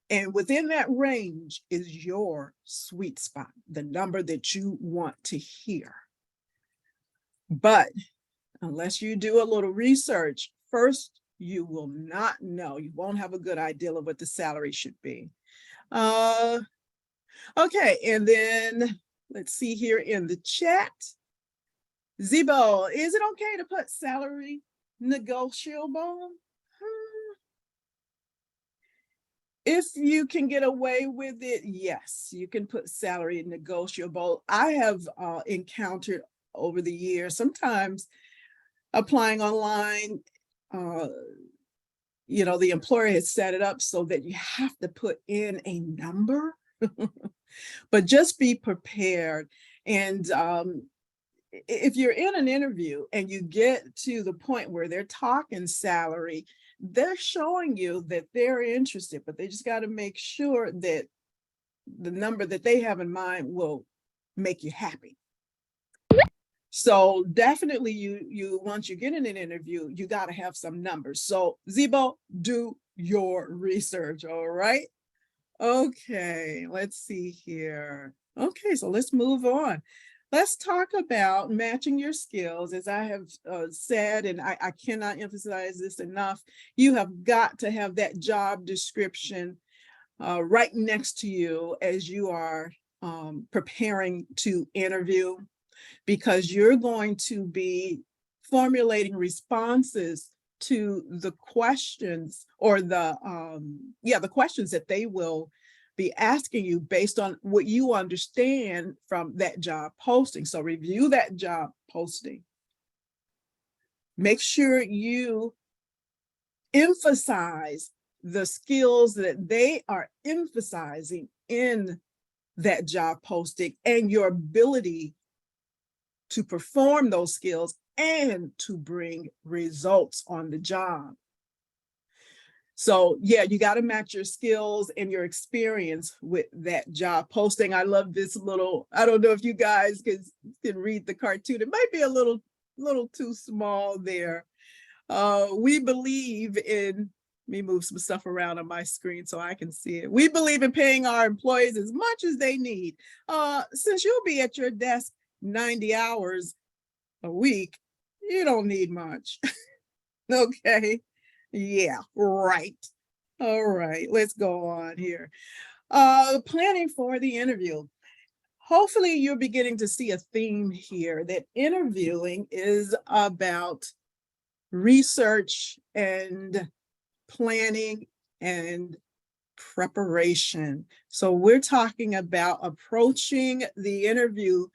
and within that range is your sweet spot, the number that you want to hear. But unless you do a little research, first, you will not know, you won't have a good idea of what the salary should be. Okay, and then let's see here in the chat. Zibo, is it okay to put salary negotiable? If you can get away with it, yes, you can put salary negotiable. I have encountered over the years, sometimes applying online, uh, the employer has set it up so that you have to put in a number, but just be prepared. And if you're in an interview and you get to the point where they're talking salary, they're showing you that they're interested, but they just got to make sure that the number that they have in mind will make you happy. So definitely you once you get in an interview, you got to have some numbers. So Zebo, do your research, all right? Okay, let's see here. Okay, so let's move on. Let's talk about matching your skills. As I have said, and I cannot emphasize this enough, you have got to have that job description right next to you as you are preparing to interview, because you're going to be formulating responses to the questions, or the questions that they will be asking you based on what you understand from that job posting. So review that job posting. Make sure you emphasize the skills that they are emphasizing in that job posting and your ability to perform those skills and to bring results on the job. So yeah, you got to match your skills and your experience with that job posting. I love this little, I don't know if you guys can read the cartoon. It might be a little too small there. We believe in, let me move some stuff around on my screen so I can see it. We believe in paying our employees as much as they need. Since you'll be at your desk 90 hours a week, you don't need much. Okay. Yeah, right. All right, let's go on here. Planning for the interview. Hopefully you're beginning to see a theme here that interviewing is about research and planning and preparation. So we're talking about approaching the interview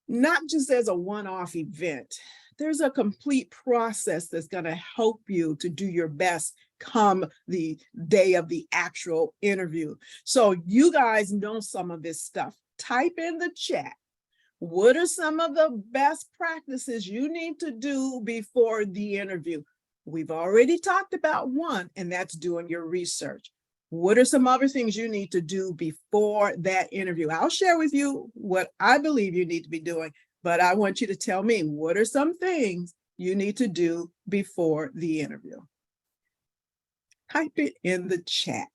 not just as a one-off event. There's a complete process that's going to help you to do your best come the day of the actual interview. So you guys know some of this stuff. Type in the chat. What are some of the best practices you need to do before the interview? We've already talked about one, and that's doing your research. What are some other things you need to do before that interview? I'll share with you what I believe you need to be doing, but I want you to tell me, what are some things you need to do before the interview? Type it in the chat.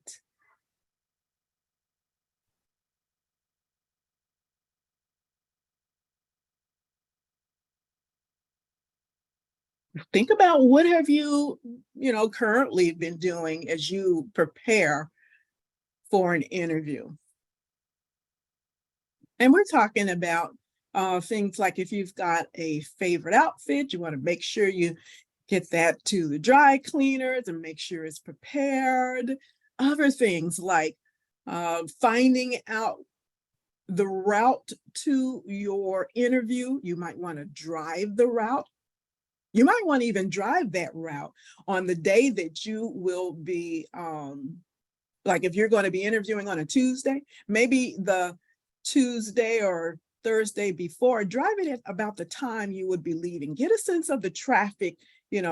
Think about what have you currently been doing as you prepare for an interview. And we're talking about things like if you've got a favorite outfit, you want to make sure you get that to the dry cleaners and make sure it's prepared. Other things like finding out the route to your interview. You might want to drive the route. You might want to even drive that route on the day that you will be, like if you're going to be interviewing on a Tuesday, maybe the Tuesday or Thursday before, drive it at about the time you would be leaving. Get a sense of the traffic,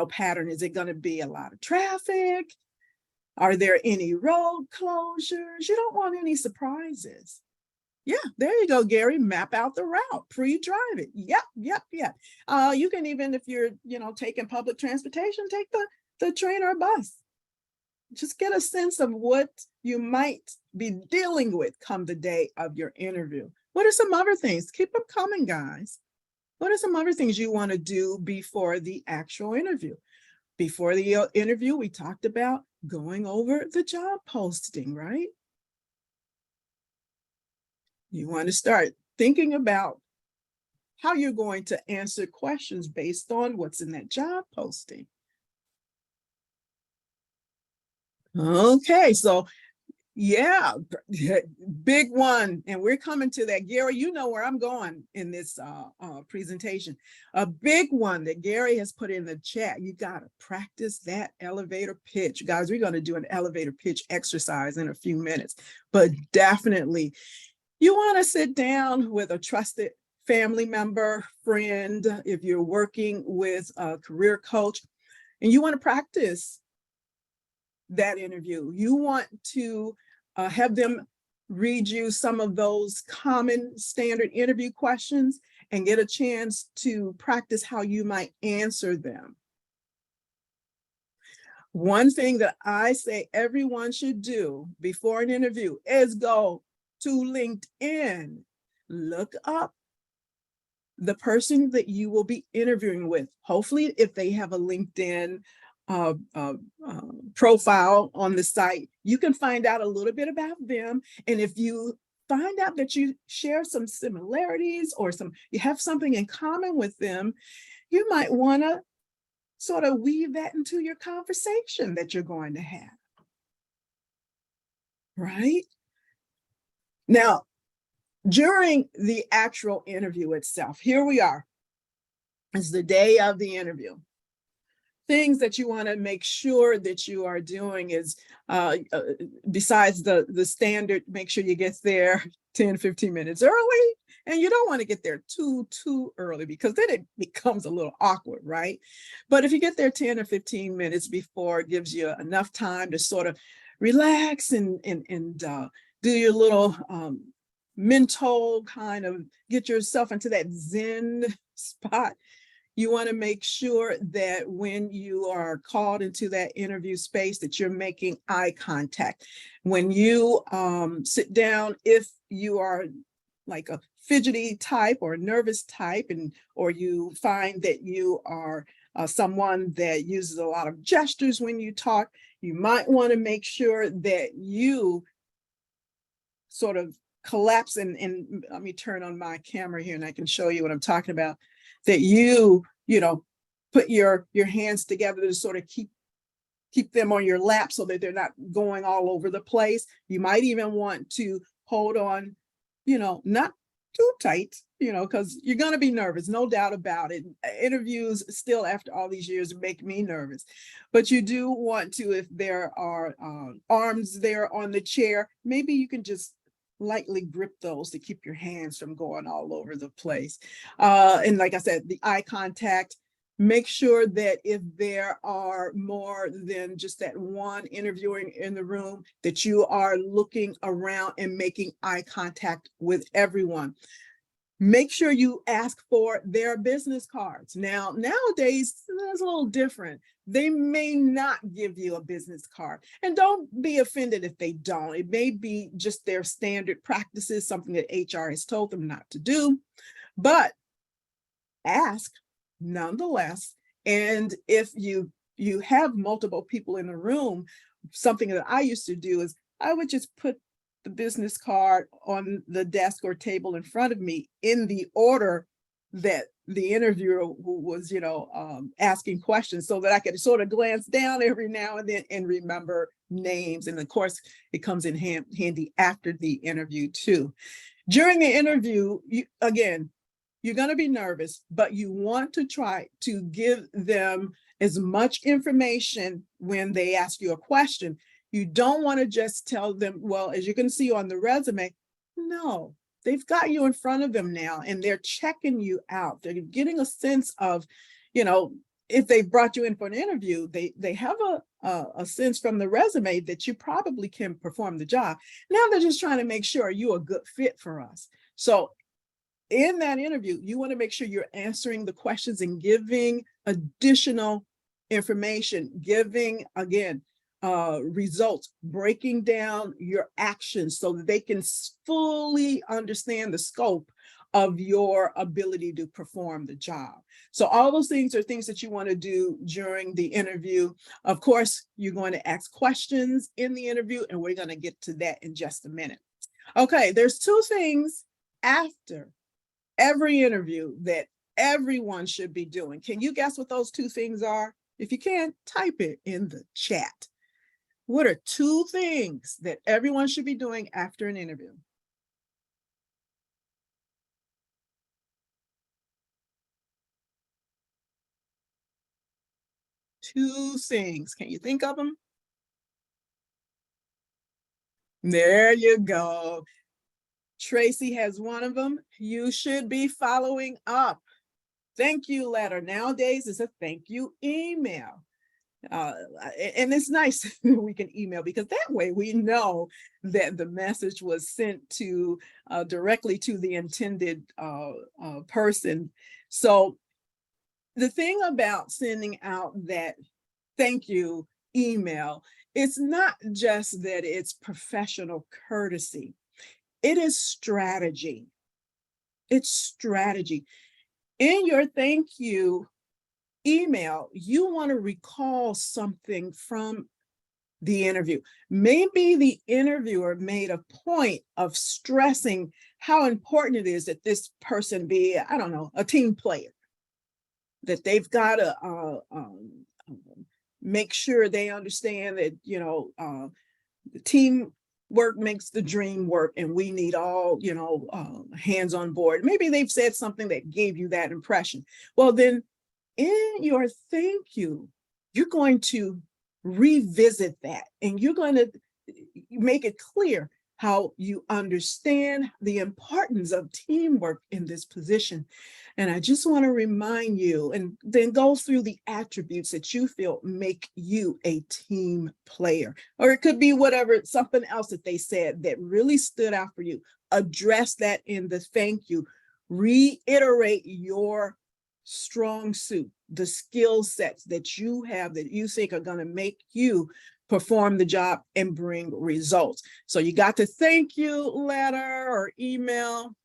pattern. Is it going to be a lot of traffic? Are there any road closures? You don't want any surprises. Yeah, there you go, Gary. Map out the route, pre-drive it. Yep. You can even, if you're, taking public transportation, take the train or bus. Just get a sense of what you might be dealing with come the day of your interview. What are some other things? Keep them coming, guys. What are some other things you want to do before the actual interview? Before the interview, we talked about going over the job posting, right? You want to start thinking about how you're going to answer questions based on what's in that job posting. Okay, so yeah, big one. And we're coming to that. Gary, you know where I'm going in this presentation. A big one that Gary has put in the chat. You got to practice that elevator pitch. Guys, we're going to do an elevator pitch exercise in a few minutes, but definitely you want to sit down with a trusted family member, friend, if you're working with a career coach, and you want to practice that interview. You want to have them read you some of those common standard interview questions and get a chance to practice how you might answer them. One thing that I say everyone should do before an interview is go to LinkedIn, look up the person that you will be interviewing with. Hopefully, if they have a LinkedIn profile on the site, you can find out a little bit about them. And if you find out that you share some similarities or you have something in common with them, you might want to sort of weave that into your conversation that you're going to have. Right? Now, during the actual interview itself, here we are. It's the day of the interview. Things that you want to make sure that you are doing is, besides the standard, make sure you get there 10, 15 minutes early. And you don't want to get there too early, because then it becomes a little awkward, right? But if you get there 10 or 15 minutes before, it gives you enough time to sort of relax and do your little mental kind of get yourself into that Zen spot. You want to make sure that when you are called into that interview space that you're making eye contact. When you sit down, if you are like a fidgety type or a nervous type, or you find that you are someone that uses a lot of gestures when you talk, you might want to make sure that you sort of collapse and let me turn on my camera here and I can show you what I'm talking about. That you put your hands together to sort of keep them on your lap so that they're not going all over the place. You might even want to hold on, not too tight, because you're going to be nervous, no doubt about it. Interviews still, after all these years, make me nervous. But you do want to, if there are arms there on the chair, maybe you can just lightly grip those to keep your hands from going all over the place. And like I said, the eye contact, make sure that if there are more than just that one interviewing in the room, that you are looking around and making eye contact with everyone. Make sure you ask for their business cards. Now, nowadays, it's a little different. They may not give you a business card. And don't be offended if they don't. It may be just their standard practices, something that HR has told them not to do. But ask nonetheless. And if you have multiple people in the room, something that I used to do is I would just put the business card on the desk or table in front of me in the order that the interviewer who was, asking questions, so that I could sort of glance down every now and then and remember names. And of course, it comes in handy after the interview too. During the interview, you're going to be nervous, but you want to try to give them as much information when they ask you a question. You don't want to just tell them, well, as you can see on the resume, no, they've got you in front of them now and they're checking you out. They're getting a sense of, if they brought you in for an interview, they have a sense from the resume that you probably can perform the job. Now they're just trying to make sure you're a good fit for us. So in that interview, you want to make sure you're answering the questions and giving additional information, giving, again, results, breaking down your actions so that they can fully understand the scope of your ability to perform the job. So all those things are things that you want to do during the interview. Of course, you're going to ask questions in the interview, and we're going to get to that in just a minute. Okay, there's two things after every interview that everyone should be doing. Can you guess what those two things are? If you can, type it in the chat. What are 2 things that everyone should be doing after an interview? Two things. Can you think of them? There you go. Tracy has one of them. You should be following up. Thank you letter. Nowadays, it's a thank you email. And it's nice we can email, because that way we know that the message was sent to directly to the intended person. So the thing about sending out that thank you email, it's not just that it's professional courtesy, it is strategy. It's strategy. In your thank you email, you want to recall something from the interview. Maybe the interviewer made a point of stressing how important it is that this person be, I don't know, a team player, that they've got to make sure they understand that, the team work makes the dream work, and we need all, hands on board. Maybe they've said something that gave you that impression. Well, then in your thank you, you're going to revisit that, and you're going to make it clear how you understand the importance of teamwork in this position. And I just want to remind you, and then go through the attributes that you feel make you a team player. Or it could be whatever, something else that they said that really stood out for you. Address that in the thank you. Reiterate your strong suit, the skill sets that you have that you think are going to make you perform the job and bring results. So you got the thank you letter or email.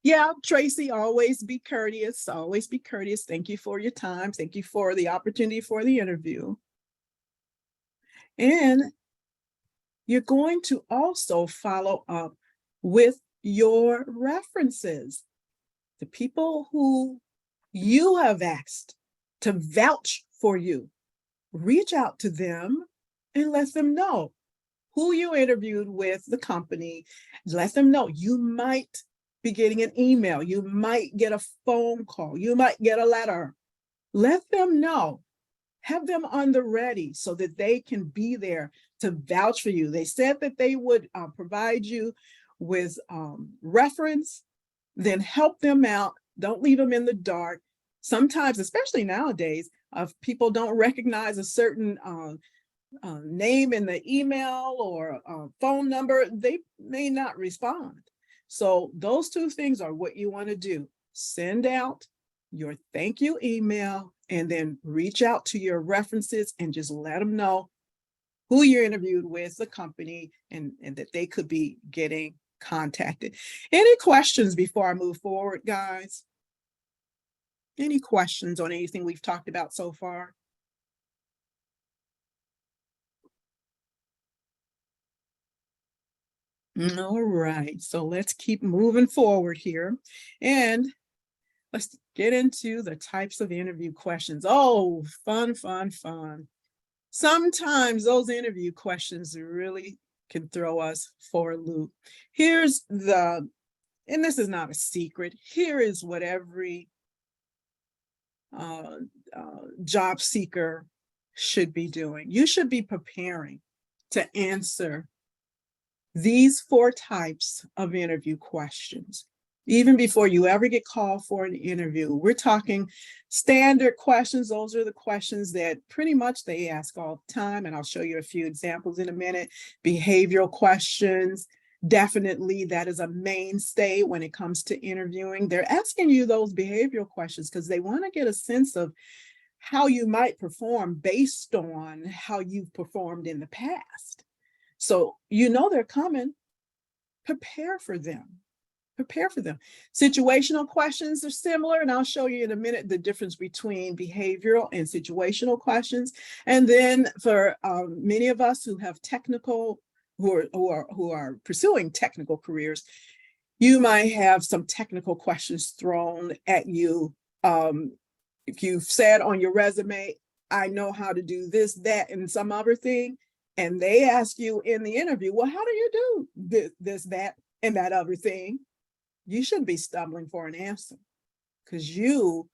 Yeah, Tracy, always be courteous. Always be courteous. Thank you for your time. Thank you for the opportunity for the interview. And you're going to also follow up with your references, the people who you have asked to vouch for you. Reach out to them and let them know who you interviewed with, the company. Let them know. You might be getting an email. You might get a phone call. You might get a letter. Let them know. Have them on the ready so that they can be there to vouch for you. They said that they would provide you with reference, then help them out. Don't leave them in the dark. Sometimes, especially nowadays, if people don't recognize a certain name in the email or phone number, they may not respond. So those 2 things are what you want to do. Send out your thank you email, and then reach out to your references and just let them know who you interviewed with, the company, and that they could be getting contacted. Any questions before I move forward, guys? Any questions on anything we've talked about so far? All right, so let's keep moving forward here, and let's get into the types of interview questions. Oh, fun, fun, fun. Sometimes those interview questions really can throw us for a loop. Here's the, and this is not a secret, here is what every job seeker should be doing. You should be preparing to answer these 4 types of interview questions. Even before you ever get called for an interview, we're talking standard questions. Those are the questions that pretty much they ask all the time. And I'll show you a few examples in a minute. Behavioral questions, definitely that is a mainstay when it comes to interviewing. They're asking you those behavioral questions because they want to get a sense of how you might perform based on how you've performed in the past. So they're coming. Prepare for them. Prepare for them. Situational questions are similar, and I'll show you in a minute the difference between behavioral and situational questions. And then for many of us who have who are pursuing technical careers, you might have some technical questions thrown at you. If you've said on your resume, I know how to do this, that, and some other thing. And they ask you in the interview, well, how do you do this, that, and that other thing? You shouldn't be stumbling for an answer, because you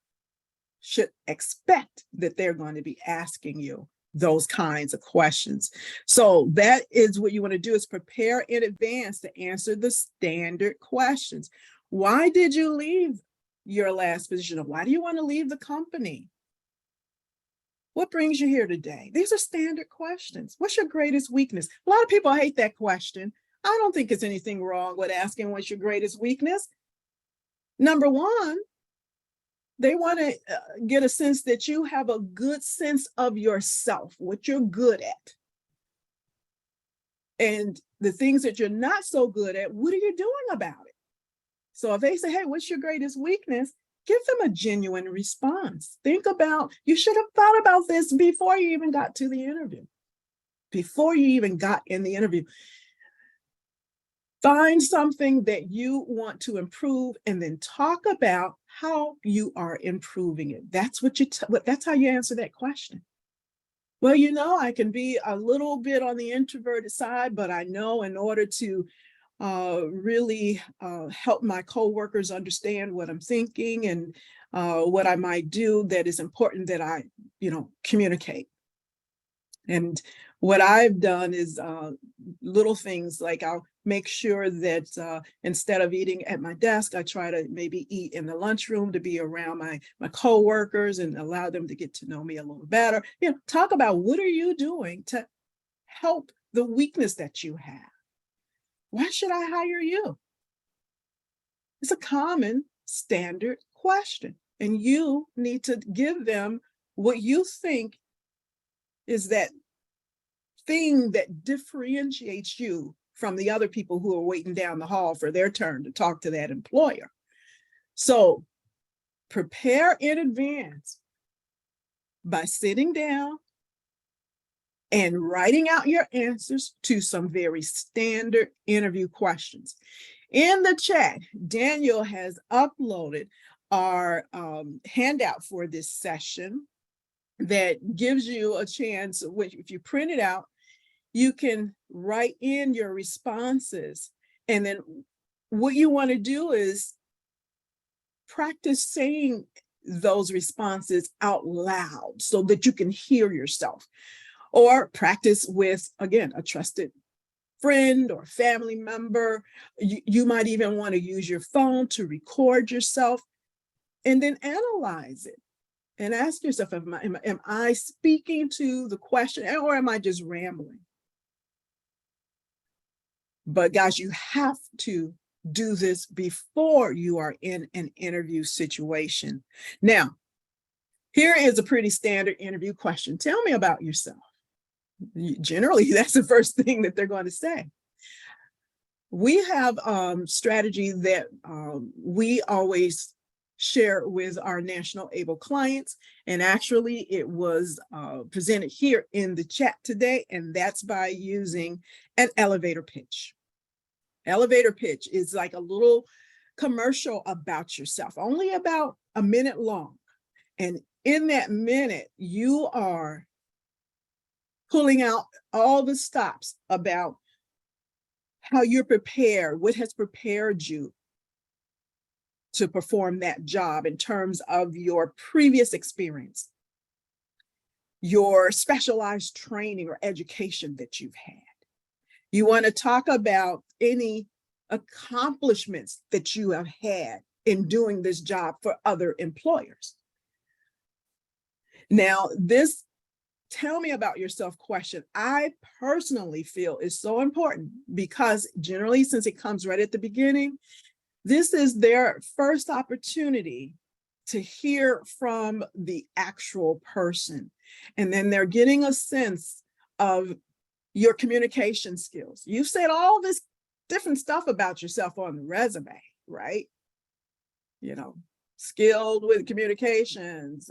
should expect that they're going to be asking you those kinds of questions. So that is what you want to do, is prepare in advance to answer the standard questions. Why did you leave your last position? Or why do you want to leave the company? What brings you here today? These are standard questions. What's your greatest weakness? A lot of people hate that question. I don't think it's anything wrong with asking what's your greatest weakness. Number one, they want to get a sense that you have a good sense of yourself, what you're good at. And the things that you're not so good at, what are you doing about it? So if they say, hey, what's your greatest weakness? Give them a genuine response. Think about, you should have thought about this before you even got to the interview. Before you even got in the interview. Find something that you want to improve and then talk about how you are improving it. That's what that's how you answer that question. Well, you know, I can be a little bit on the introverted side, but I know in order to really help my coworkers understand what I'm thinking and what I might do, that is important that I, communicate. And what I've done is little things like I'll make sure that instead of eating at my desk, I try to maybe eat in the lunchroom to be around my coworkers and allow them to get to know me a little better. Talk about what are you doing to help the weakness that you have. Why should I hire you? It's a common standard question, and you need to give them what you think is that thing that differentiates you from the other people who are waiting down the hall for their turn to talk to that employer. So prepare in advance by sitting down and writing out your answers to some very standard interview questions. In the chat, Daniel has uploaded our handout for this session that gives you a chance, which if you print it out, you can write in your responses. And then what you want to do is practice saying those responses out loud so that you can hear yourself. Or practice with, again, a trusted friend or family member. You might even want to use your phone to record yourself and then analyze it and ask yourself, am I speaking to the question or am I just rambling? But guys, you have to do this before you are in an interview situation. Now, here is a pretty standard interview question. Tell me about yourself. Generally, that's the first thing that they're going to say. We have strategy that we always share with our National ABLE clients. And actually, it was presented here in the chat today, and that's by using an elevator pitch. Elevator pitch is like a little commercial about yourself, only about a minute long. And in that minute, you are pulling out all the stops about how you're prepared, what has prepared you to perform that job in terms of your previous experience, your specialized training or education that you've had. You want to talk about any accomplishments that you have had in doing this job for other employers. Now, this tell me about yourself question, I personally feel is so important because generally, since it comes right at the beginning, this is their first opportunity to hear from the actual person. And then they're getting a sense of your communication skills. You've said all this different stuff about yourself on the resume, right? Skilled with communications,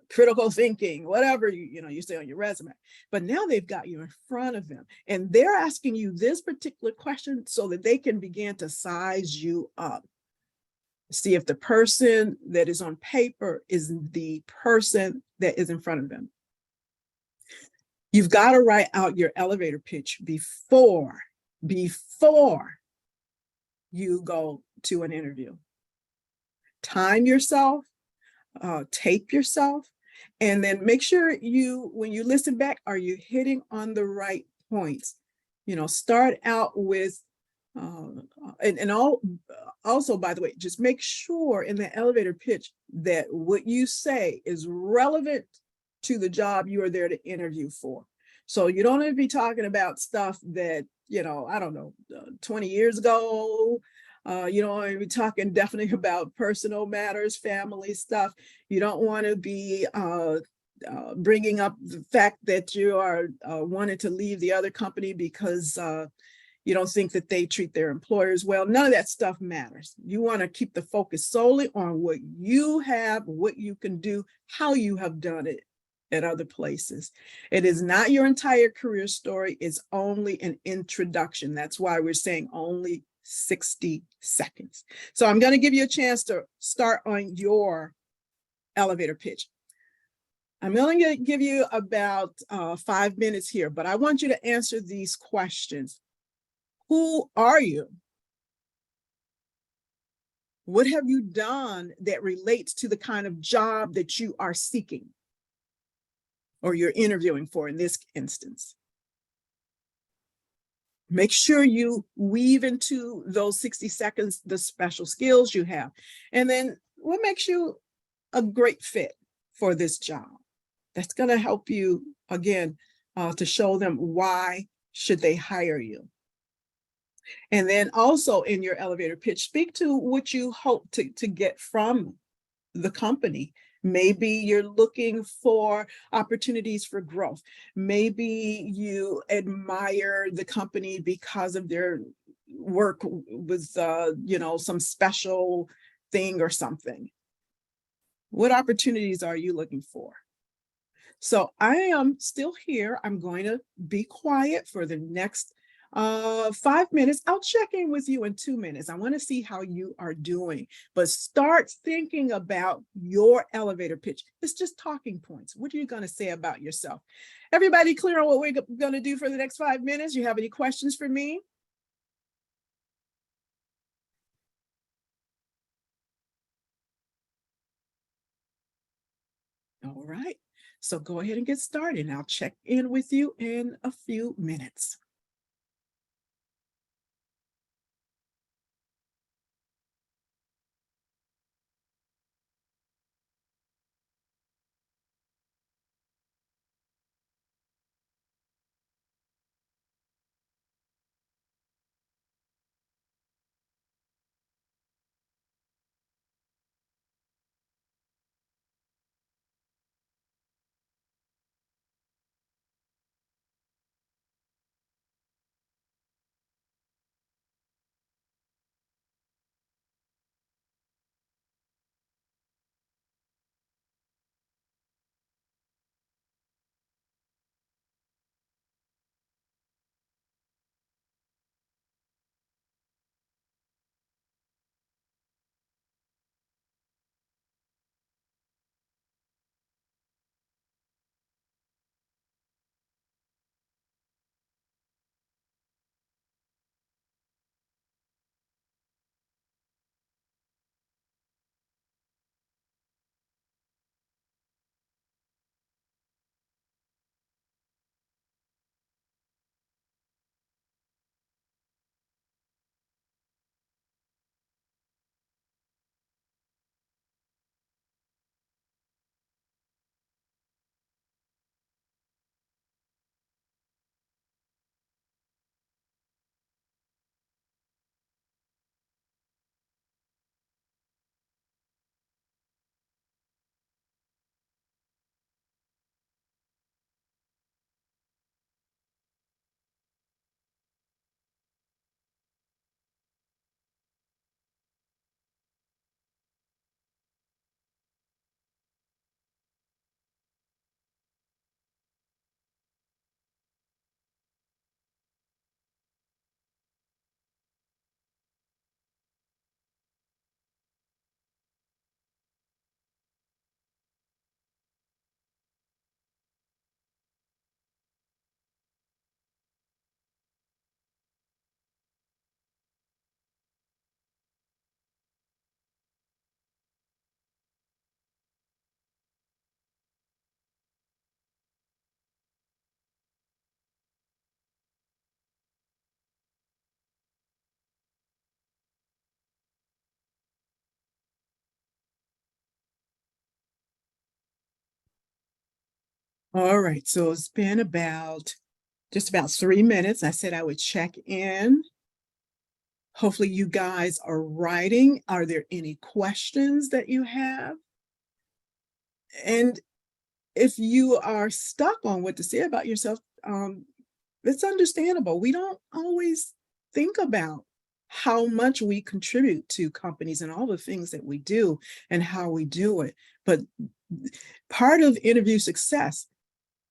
critical thinking, whatever you say on your resume. But now they've got you in front of them and they're asking you this particular question so that they can begin to size you up. See if the person that is on paper is the person that is in front of them. You've got to write out your elevator pitch before you go to an interview. Time yourself, tape yourself, and then make sure when you listen back, are you hitting on the right points? Start out with, also, by the way, just make sure in the elevator pitch that what you say is relevant to the job you are there to interview for. So you don't need to be talking about stuff that, I don't know, 20 years ago. You don't want to be talking definitely about personal matters, family stuff. You don't want to be bringing up the fact that you are wanting to leave the other company because you don't think that they treat their employers well. None of that stuff matters. You want to keep the focus solely on what you have, what you can do, how you have done it at other places. It is not your entire career story. It's only an introduction. That's why we're saying only 60 seconds. So I'm going to give you a chance to start on your elevator pitch. I'm going to give you about 5 minutes here, but I want you to answer these questions. Who are you? What have you done that relates to the kind of job that you are seeking or you're interviewing for in this instance? Make sure you weave into those 60 seconds the special skills you have. And then what makes you a great fit for this job? That's going to help you, again, to show them why should they hire you. And then also in your elevator pitch, speak to what you hope to get from the company. Maybe you're looking for opportunities for growth. Maybe you admire the company because of their work with, some special thing or something. What opportunities are you looking for? So I am still here. I'm going to be quiet for the next 5 minutes. I'll check in with you in 2 minutes. I want to see how you are doing, but start thinking about your elevator pitch. It's just talking points. What are you going to say about yourself? Everybody clear on what we're going to do for the next 5 minutes? You have any questions for me? All right. So go ahead and get started. I'll check in with you in a few minutes. All right, so it's been just about 3 minutes. I said I would check in. Hopefully you guys are writing. Are there any questions that you have? And if you are stuck on what to say about yourself, it's understandable. We don't always think about how much we contribute to companies and all the things that we do and how we do it. But part of interview success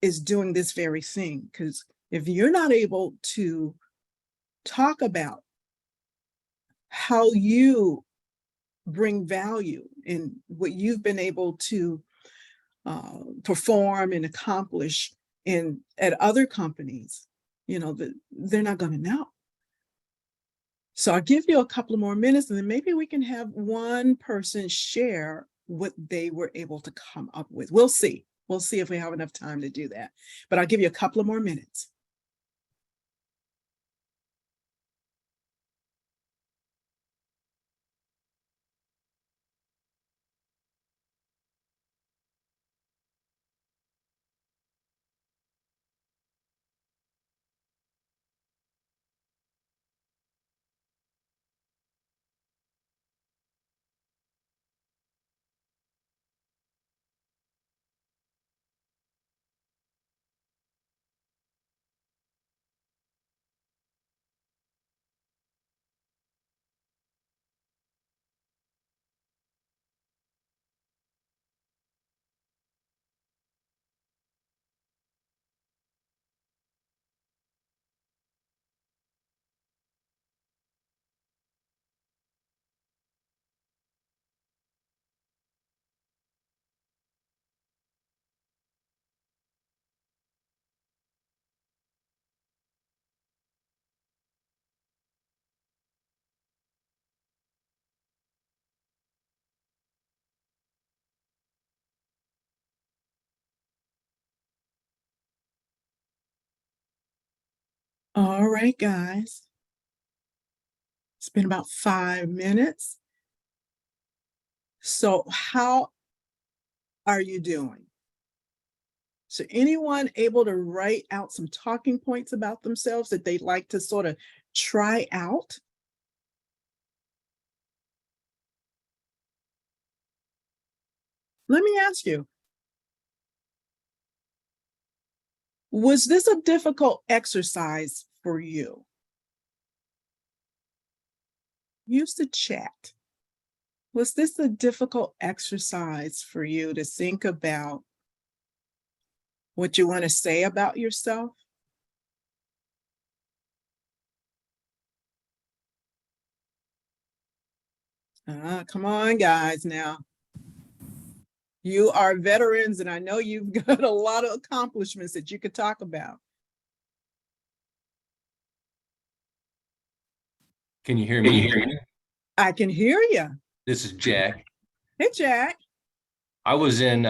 is doing this very thing, because if you're not able to talk about how you bring value in what you've been able to perform and accomplish in at other companies, they're not going to know. So I'll give you a couple of more minutes, and then maybe we can have one person share what they were able to come up with. We'll see. We'll see if we have enough time to do that. But I'll give you a couple of more minutes. All right, guys. It's been about 5 minutes. So how are you doing? So anyone able to write out some talking points about themselves that they'd like to sort of try out? Let me ask you, was this a difficult exercise for you? Use the chat. Was this a difficult exercise for you to think about what you want to say about yourself? Come on, guys, now. You are veterans, and I know you've got a lot of accomplishments that you could talk about. Can you hear me? I can hear you. This is Jack. Hey, Jack. I was in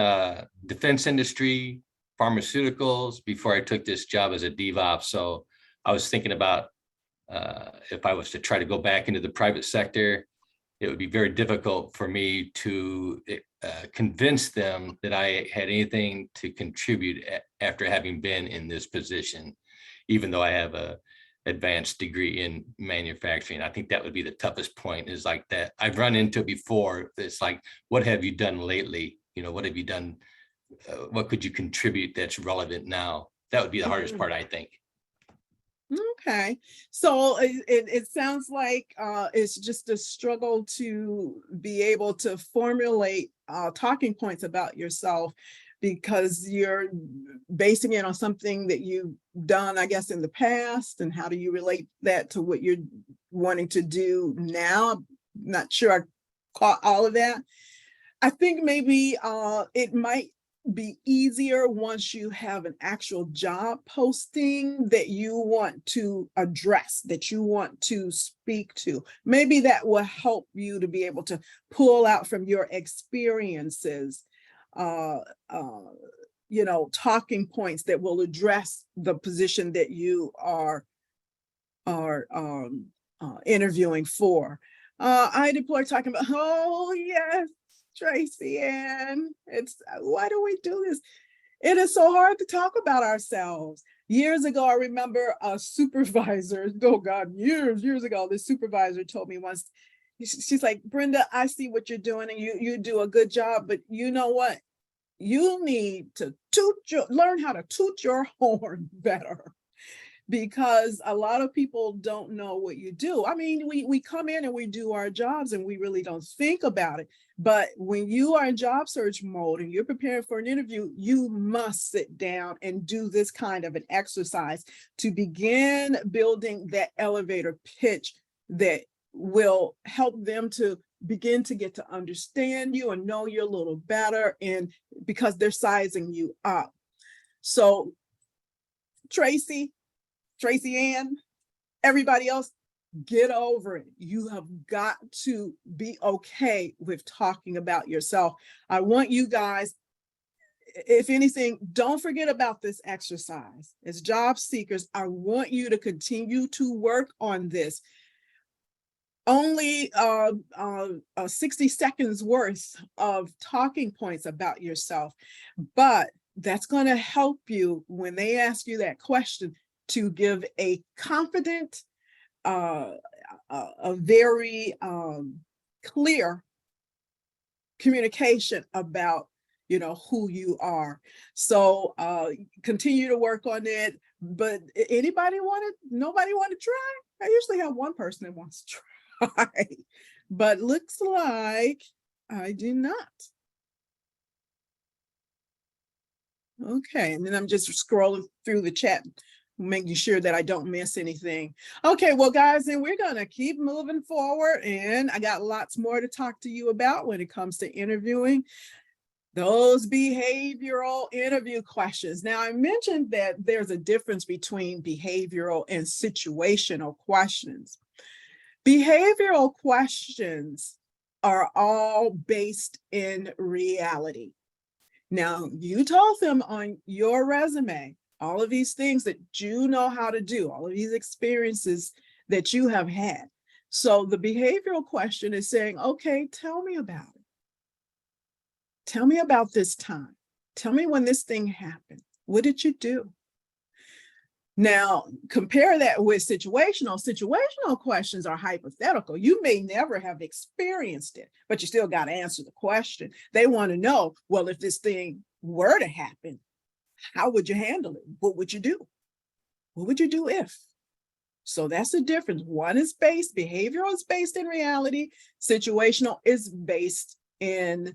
defense industry, pharmaceuticals before I took this job as a DevOps. So I was thinking about if I was to try to go back into the private sector, it would be very difficult for me to convince them that I had anything to contribute after having been in this position, even though I have a advanced degree in manufacturing. I think that would be the toughest point, is like that. I've run into it before. It's like, what have you done lately? What have you done? What could you contribute that's relevant now? That would be the hardest part, I think. Okay, so it sounds like it's just a struggle to be able to formulate talking points about yourself, because you're basing it on something that you've done, I guess, in the past, and how do you relate that to what you're wanting to do now? I'm not sure I caught all of that. I think maybe it might be easier once you have an actual job posting that you want to address, that you want to speak to. Maybe that will help you to be able to pull out from your experiences, talking points that will address the position that you are interviewing for. I deploy talking about, oh yes, Tracy Ann, it's why do we do this? It is so hard to talk about ourselves. Years ago, I remember a supervisor, oh God, years ago, this supervisor told me once, she's like, Brenda, I see what you're doing and you do a good job, but you know what? You need to learn how to toot your horn better, because a lot of people don't know what you do. I mean, we come in and we do our jobs and we really don't think about it. But when you are in job search mode and you're preparing for an interview, you must sit down and do this kind of an exercise to begin building that elevator pitch that will help them to begin to get to understand you and know you a little better, and because they're sizing you up. So Tracy Ann, everybody else, get over it. You have got to be okay with talking about yourself. I want you guys, if anything, don't forget about this exercise. As job seekers, I want you to continue to work on this. Only 60 seconds worth of talking points about yourself, but that's going to help you when they ask you that question to give a confident, a very clear communication about, you know, who you are. So continue to work on it. But nobody want to try? I usually have one person that wants to try, but looks like I do not. Okay, and then I'm just scrolling through the chat, making sure that I don't miss anything. Okay, well, guys, then we're gonna keep moving forward, and I got lots more to talk to you about when it comes to interviewing. Those behavioral interview questions. Now, I mentioned that there's a difference between behavioral and situational questions. Behavioral questions are all based in reality. Now, you told them on your resume all of these things that you know how to do, all of these experiences that you have had. So the behavioral question is saying, okay, tell me about it. Tell me about this time. Tell me when this thing happened. What did you do? Now, compare that with situational. Situational questions are hypothetical. You may never have experienced it, but you still got to answer the question. They want to know, well, if this thing were to happen, how would you handle it? What would you do? What would you do if? So that's the difference. One is based, behavioral is based in reality. Situational is based in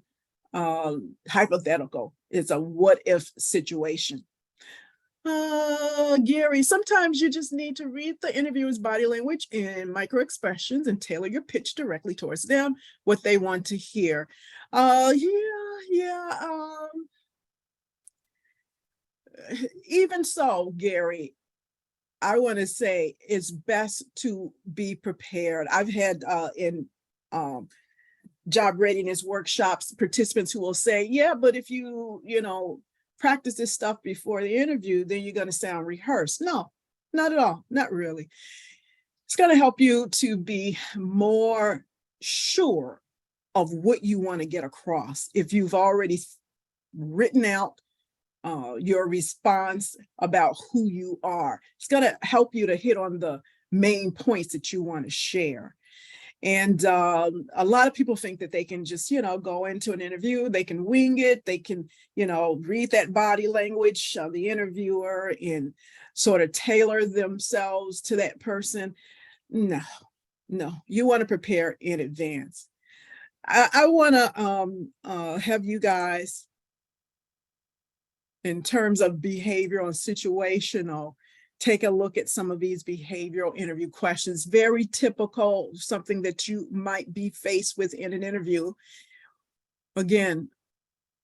hypothetical. It's a what if situation. Gary, sometimes you just need to read the interviewer's body language and micro expressions and tailor your pitch directly towards them, what they want to hear. Even so, Gary, I want to say it's best to be prepared. I've had in job readiness workshops participants who will say, yeah, but if you practice this stuff before the interview, then you're going to sound rehearsed. No, not at all. Not really. It's going to help you to be more sure of what you want to get across. If you've already written out your response about who you are, it's going to help you to hit on the main points that you want to share. And a lot of people think that they can just, go into an interview, they can wing it, they can, read that body language of the interviewer and sort of tailor themselves to that person. No, you want to prepare in advance. I want to have you guys, in terms of behavioral and situational, take a look at some of these behavioral interview questions. Very typical, something that you might be faced with in an interview. Again,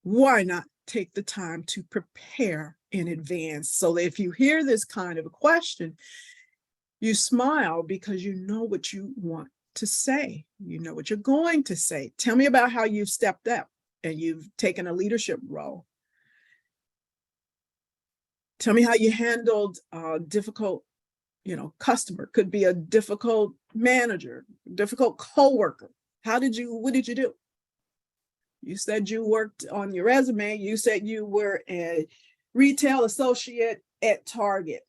why not take the time to prepare in advance so that if you hear this kind of a question, you smile because you know what you want to say. You know what you're going to say. Tell me about how you've stepped up and you've taken a leadership role. Tell me how you handled a difficult, customer. Could be a difficult manager, difficult coworker. What did you do? You said you worked on your resume. You said you were retail associate at Target.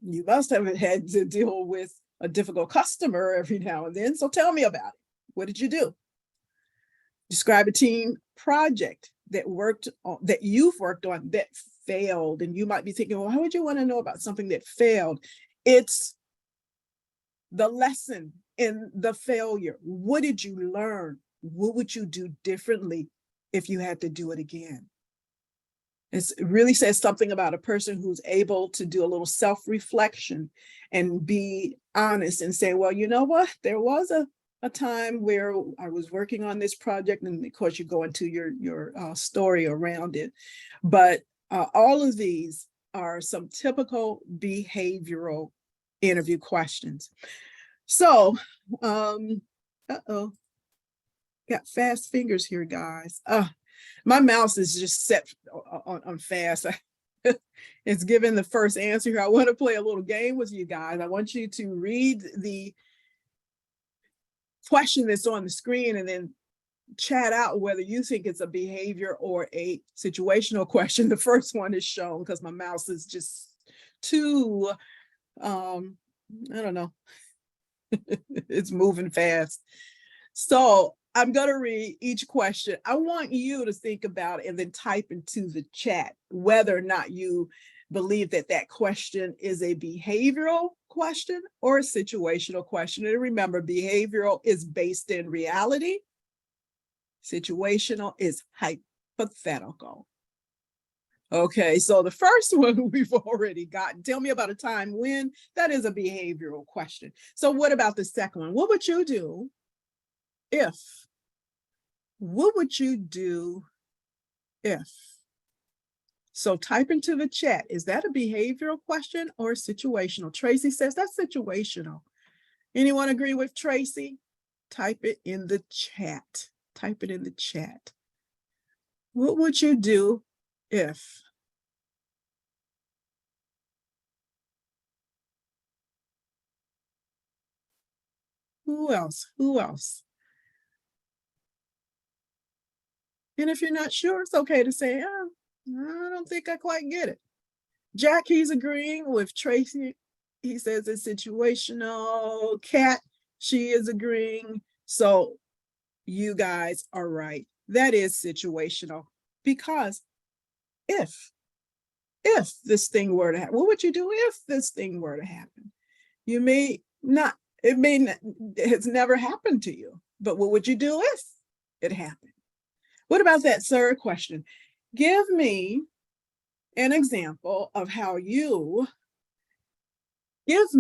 You must have had to deal with a difficult customer every now and then. So tell me about it. What did you do? Describe a team project that you've worked on that failed. And you might be thinking, well, how would you want to know about something that failed? It's the lesson in the failure. What did you learn? What would you do differently if you had to do it again? It really says something about a person who's able to do a little self-reflection and be honest and say, well, you know what? There was a time where I was working on this project, and of course you go into your story around it. But all of these are some typical behavioral interview questions. So, got fast fingers here, guys. My mouse is just set on fast. It's given the first answer here. I want to play a little game with you guys. I want you to read the question that's on the screen and then chat out whether you think it's a behavior or a situational question. The first one is shown because my mouse is just too, I don't know, it's moving fast. So I'm going to read each question. I want you to think about it and then type into the chat whether or not you believe that that question is a behavioral question or a situational question. And remember, behavioral is based in reality. Situational is hypothetical. Okay, so the first one we've already gotten. Tell me about a time when. That is a behavioral question. So what about the second one? What would you do if? What would you do if? So type into the chat, is that a behavioral question or a situational? Tracy says that's situational. Anyone agree with Tracy? Type it in the chat. Type it in the chat. What would you do if? Who else? Who else? And if you're not sure, it's okay to say, oh, I don't think I quite get it. Jack, he's agreeing with Tracy. He says it's situational. Kat, she is agreeing. So you guys are right. That is situational because if this thing were to happen, what would you do if this thing were to happen? You may not, it has never happened to you, but what would you do if it happened? What about that third question? Give me an example of how you, is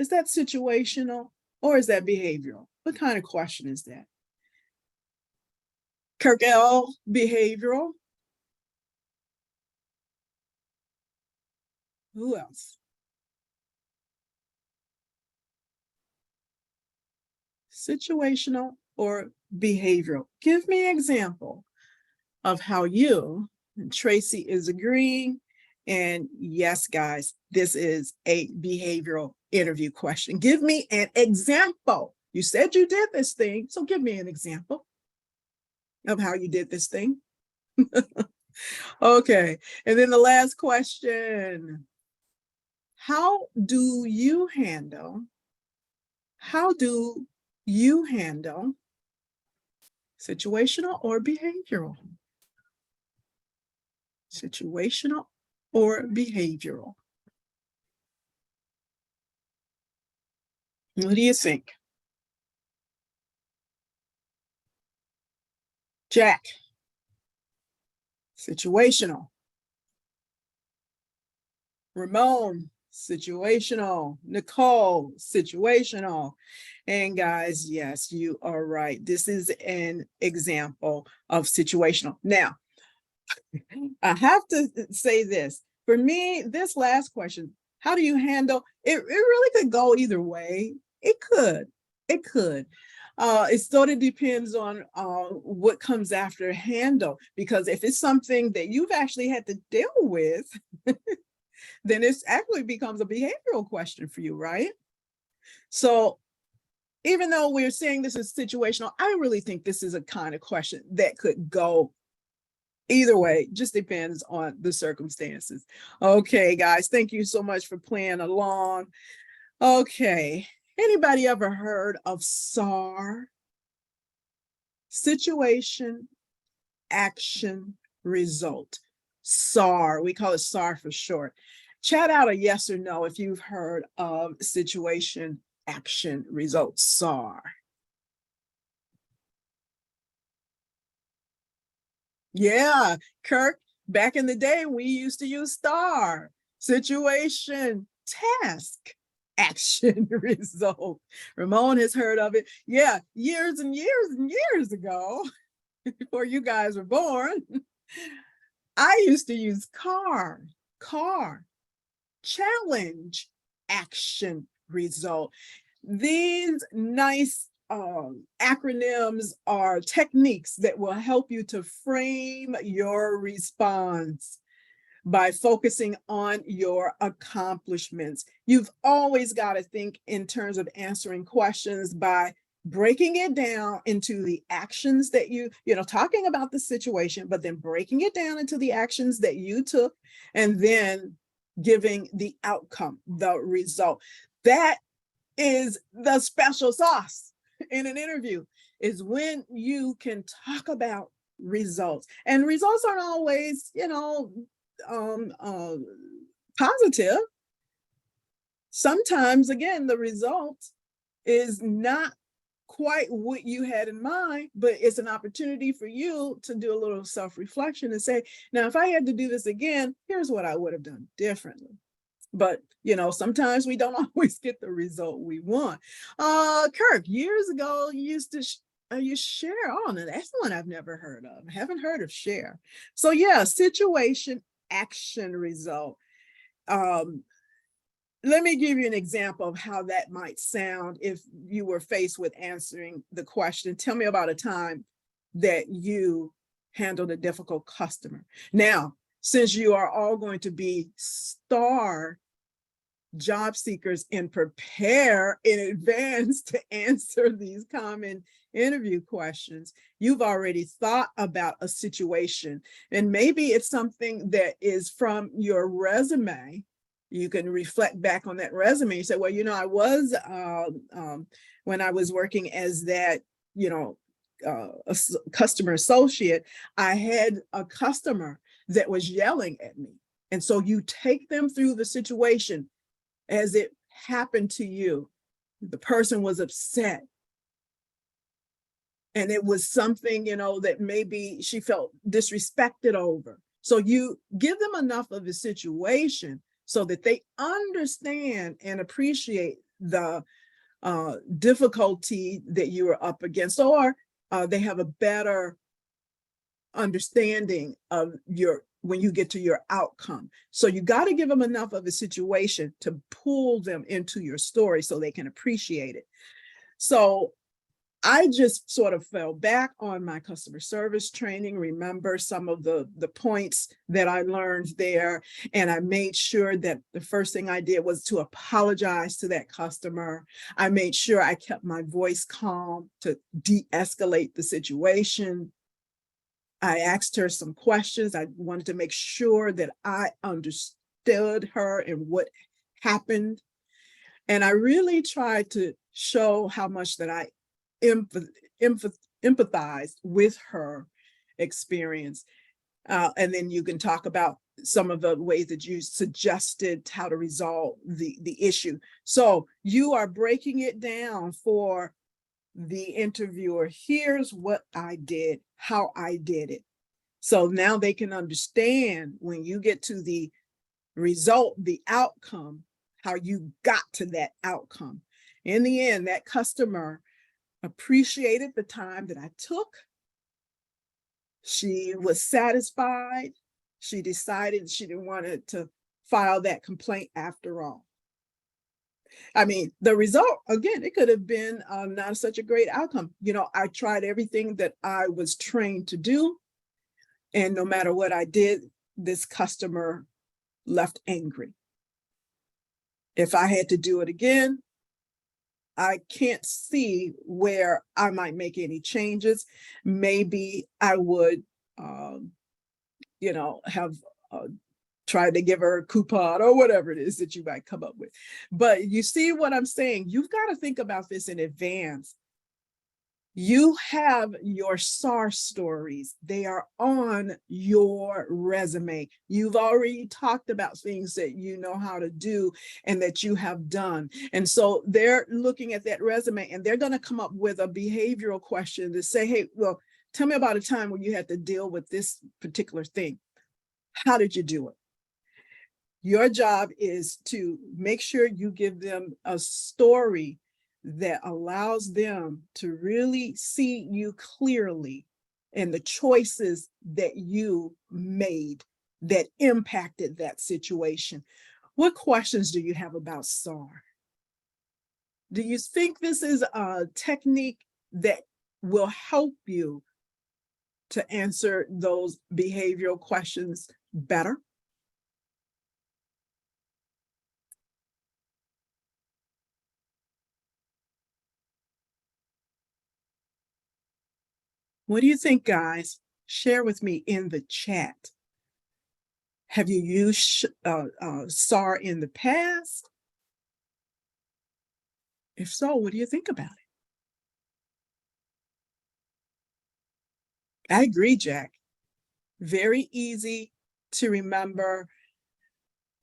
that situational or is that behavioral? What kind of question is that? Kirk L, behavioral. Who else? Situational or behavioral? Give me an example of how you, and Tracy is agreeing. And yes, guys, this is a behavioral interview question. Give me an example. You said you did this thing, so give me an example of how you did this thing. Okay, and then the last question. How do you handle situational or behavioral? Situational or behavioral? What do you think? Jack, situational. Ramon, situational. Nicole, situational. And guys, yes, you are right. This is an example of situational. Now, I have to say this. For me, this last question, how do you handle it? It really could go either way. It could. It sort of depends on what comes after handle, because if it's something that you've actually had to deal with, then it actually becomes a behavioral question for you, right? So even though we're saying this is situational, I really think this is a kind of question that could go Either way, just depends on the circumstances. Okay, guys, thank you so much for playing along. Okay, anybody ever heard of SAR? Situation, action, result. SAR, we call it SAR for short. Chat out a yes or no if you've heard of situation, action, result, SAR. Yeah, Kirk, back in the day, we used to use STAR, situation, task, action, result. Ramon has heard of it. Yeah, years and years and years ago, before you guys were born, I used to use car, challenge, action, result. These nice acronyms are techniques that will help you to frame your response by focusing on your accomplishments. You've always got to think in terms of answering questions by breaking it down into the actions that talking about the situation, but then breaking it down into the actions that you took, and then giving the outcome, the result. That is the special sauce in an interview, is when you can talk about results. And results aren't always, positive. Sometimes, again, the result is not quite what you had in mind, but it's an opportunity for you to do a little self-reflection and say, now, if I had to do this again, here's what I would have done differently. But, sometimes we don't always get the result we want. Kirk, years ago, you used to use share. Oh, no, that's one I've never heard of. I haven't heard of share. So yeah, situation, action, result. Let me give you an example of how that might sound if you were faced with answering the question. Tell me about a time that you handled a difficult customer. Now, since you are all going to be STAR job seekers and prepare in advance to answer these common interview questions, you've already thought about a situation, and maybe it's something that is from your resume. You can reflect back on that resume. You say, well, I was when I was working as that, a customer associate, I had a customer that was yelling at me. And so you take them through the situation as it happened to you. The person was upset. And it was something, that maybe she felt disrespected over. So you give them enough of a situation so that they understand and appreciate the difficulty that you are up against, or they have a better understanding of when you get to your outcome. So you got to give them enough of a situation to pull them into your story so they can appreciate it. So I just sort of fell back on my customer service training, remember some of the points that I learned there. And I made sure that the first thing I did was to apologize to that customer. I made sure I kept my voice calm to de-escalate the situation. I asked her some questions. I wanted to make sure that I understood her and what happened. And I really tried to show how much that I empathized with her experience. And then you can talk about some of the ways that you suggested how to resolve the issue. So you are breaking it down for the interviewer. Here's what I did, how I did it. So now they can understand when you get to the result, the outcome, how you got to that outcome. In the end, that customer appreciated the time that I took. She was satisfied. She decided she didn't want to file that complaint after all. I mean, the result, again, it could have been not such a great outcome. I tried everything that I was trained to do. And no matter what I did, this customer left angry. If I had to do it again, I can't see where I might make any changes. Maybe I would have tried to give her a coupon or whatever it is that you might come up with. But you see what I'm saying? You've got to think about this in advance. You have your SAR stories. They are on your resume. You've already talked about things that you know how to do and that you have done. And so they're looking at that resume and they're going to come up with a behavioral question to say, hey, well, tell me about a time when you had to deal with this particular thing. How did you do it? Your job is to make sure you give them a story that allows them to really see you clearly and the choices that you made that impacted that situation. What questions do you have about SAR? Do you think this is a technique that will help you to answer those behavioral questions better? What do you think, guys? Share with me in the chat. Have you used SAR in the past? If so, what do you think about it? I agree, Jack. Very easy to remember.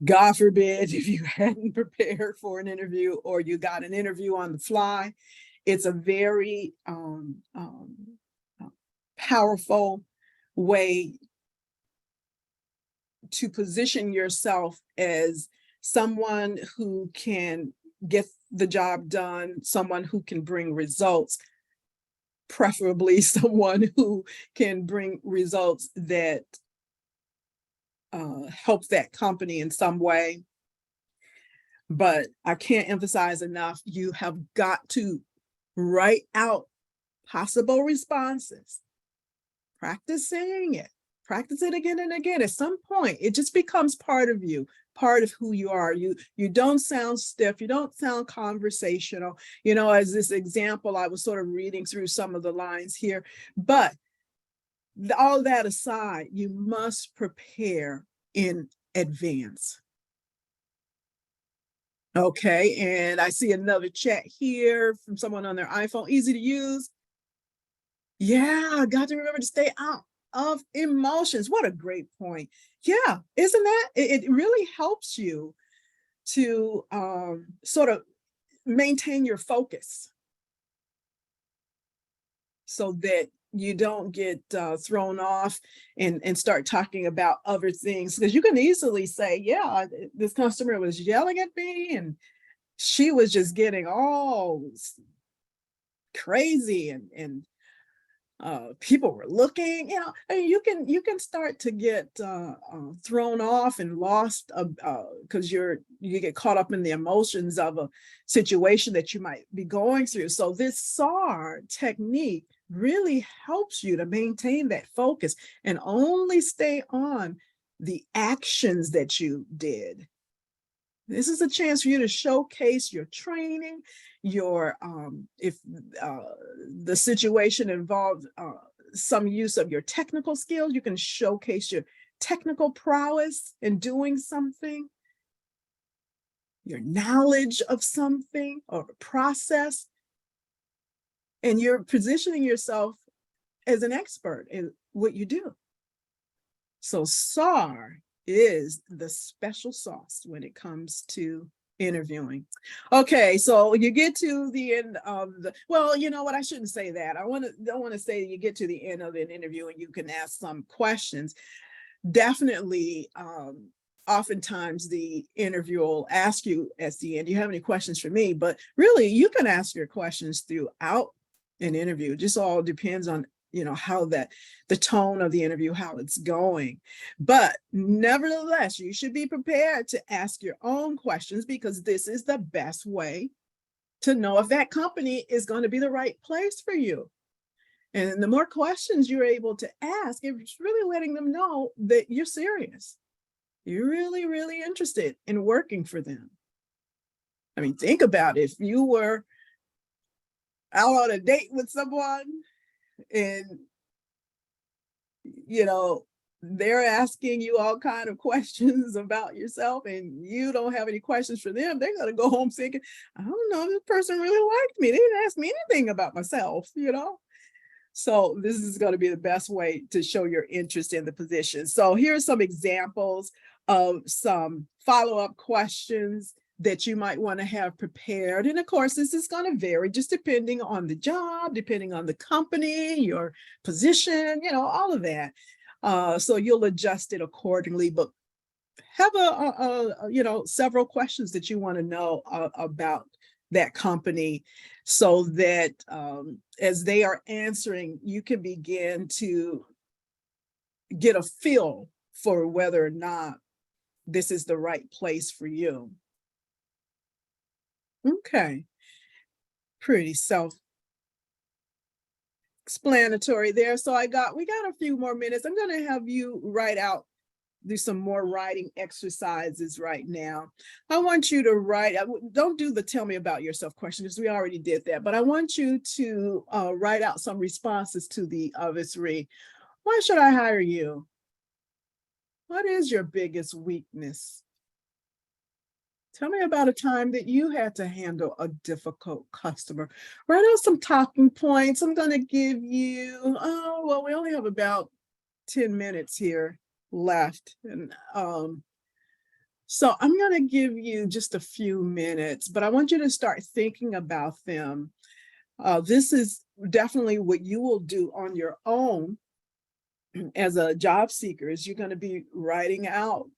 God forbid if you hadn't prepared for an interview or you got an interview on the fly. It's a very powerful way to position yourself as someone who can get the job done, someone who can bring results, preferably someone who can bring results that help that company in some way. But I can't emphasize enough, you have got to write out possible responses. Practice saying it. Practice it again and again. At some point, it just becomes part of you, part of who you are. You don't sound stiff. You don't sound conversational. As this example, I was sort of reading through some of the lines here. But all that aside, you must prepare in advance. Okay, and I see another chat here from someone on their iPhone. Easy to use. Yeah, got to remember to stay out of emotions. What a great point. Yeah, isn't that? It really helps you to sort of maintain your focus so that you don't get thrown off and start talking about other things. Because you can easily say, yeah, this customer was yelling at me and she was just getting all crazy and people were looking, I mean, you can start to get thrown off and lost because you get caught up in the emotions of a situation that you might be going through. So this SAR technique really helps you to maintain that focus and only stay on the actions that you did. This is a chance for you to showcase your training, your if the situation involved some use of your technical skills, you can showcase your technical prowess in doing something, your knowledge of something or a process, and you're positioning yourself as an expert in what you do. So SAR is the special sauce when it comes to interviewing. Okay, so you get to the end of well, you know what, I shouldn't say that. I don't want to say you get to the end of an interview and you can ask some questions. Definitely, oftentimes the interviewer will ask you at the end, do you have any questions for me? But really, you can ask your questions throughout an interview. It just all depends on how the tone of the interview, how it's going. But nevertheless, you should be prepared to ask your own questions because this is the best way to know if that company is going to be the right place for you. And the more questions you're able to ask, it's really letting them know that you're serious. You're really, really interested in working for them. I mean, think about it. If you were out on a date with someone and they're asking you all kind of questions about yourself and you don't have any questions for them, they're going to go home thinking, I don't know, this person really liked me. They didn't ask me anything about myself, you know? So this is going to be the best way to show your interest in the position. So here's some examples of some follow-up questions that you might want to have prepared. And of course, this is going to vary just depending on the job, depending on the company, your position, you know, all of that. So you'll adjust it accordingly, but have you know, several questions that you want to know about that company so that as they are answering, you can begin to get a feel for whether or not this is the right place for you. Okay, pretty self-explanatory there. So we got a few more minutes. I'm going to have you do some more writing exercises right now. I want you to write, don't do the tell me about yourself question because we already did that, but I want you to write out some responses to the other three. Why should I hire you? What is your biggest weakness? Tell me about a time that you had to handle a difficult customer. Write out some talking points. I'm going to give you, well, we only have about 10 minutes here left. And so I'm going to give you just a few minutes, but I want you to start thinking about them. This is definitely what you will do on your own as a job seeker, is you're going to be writing out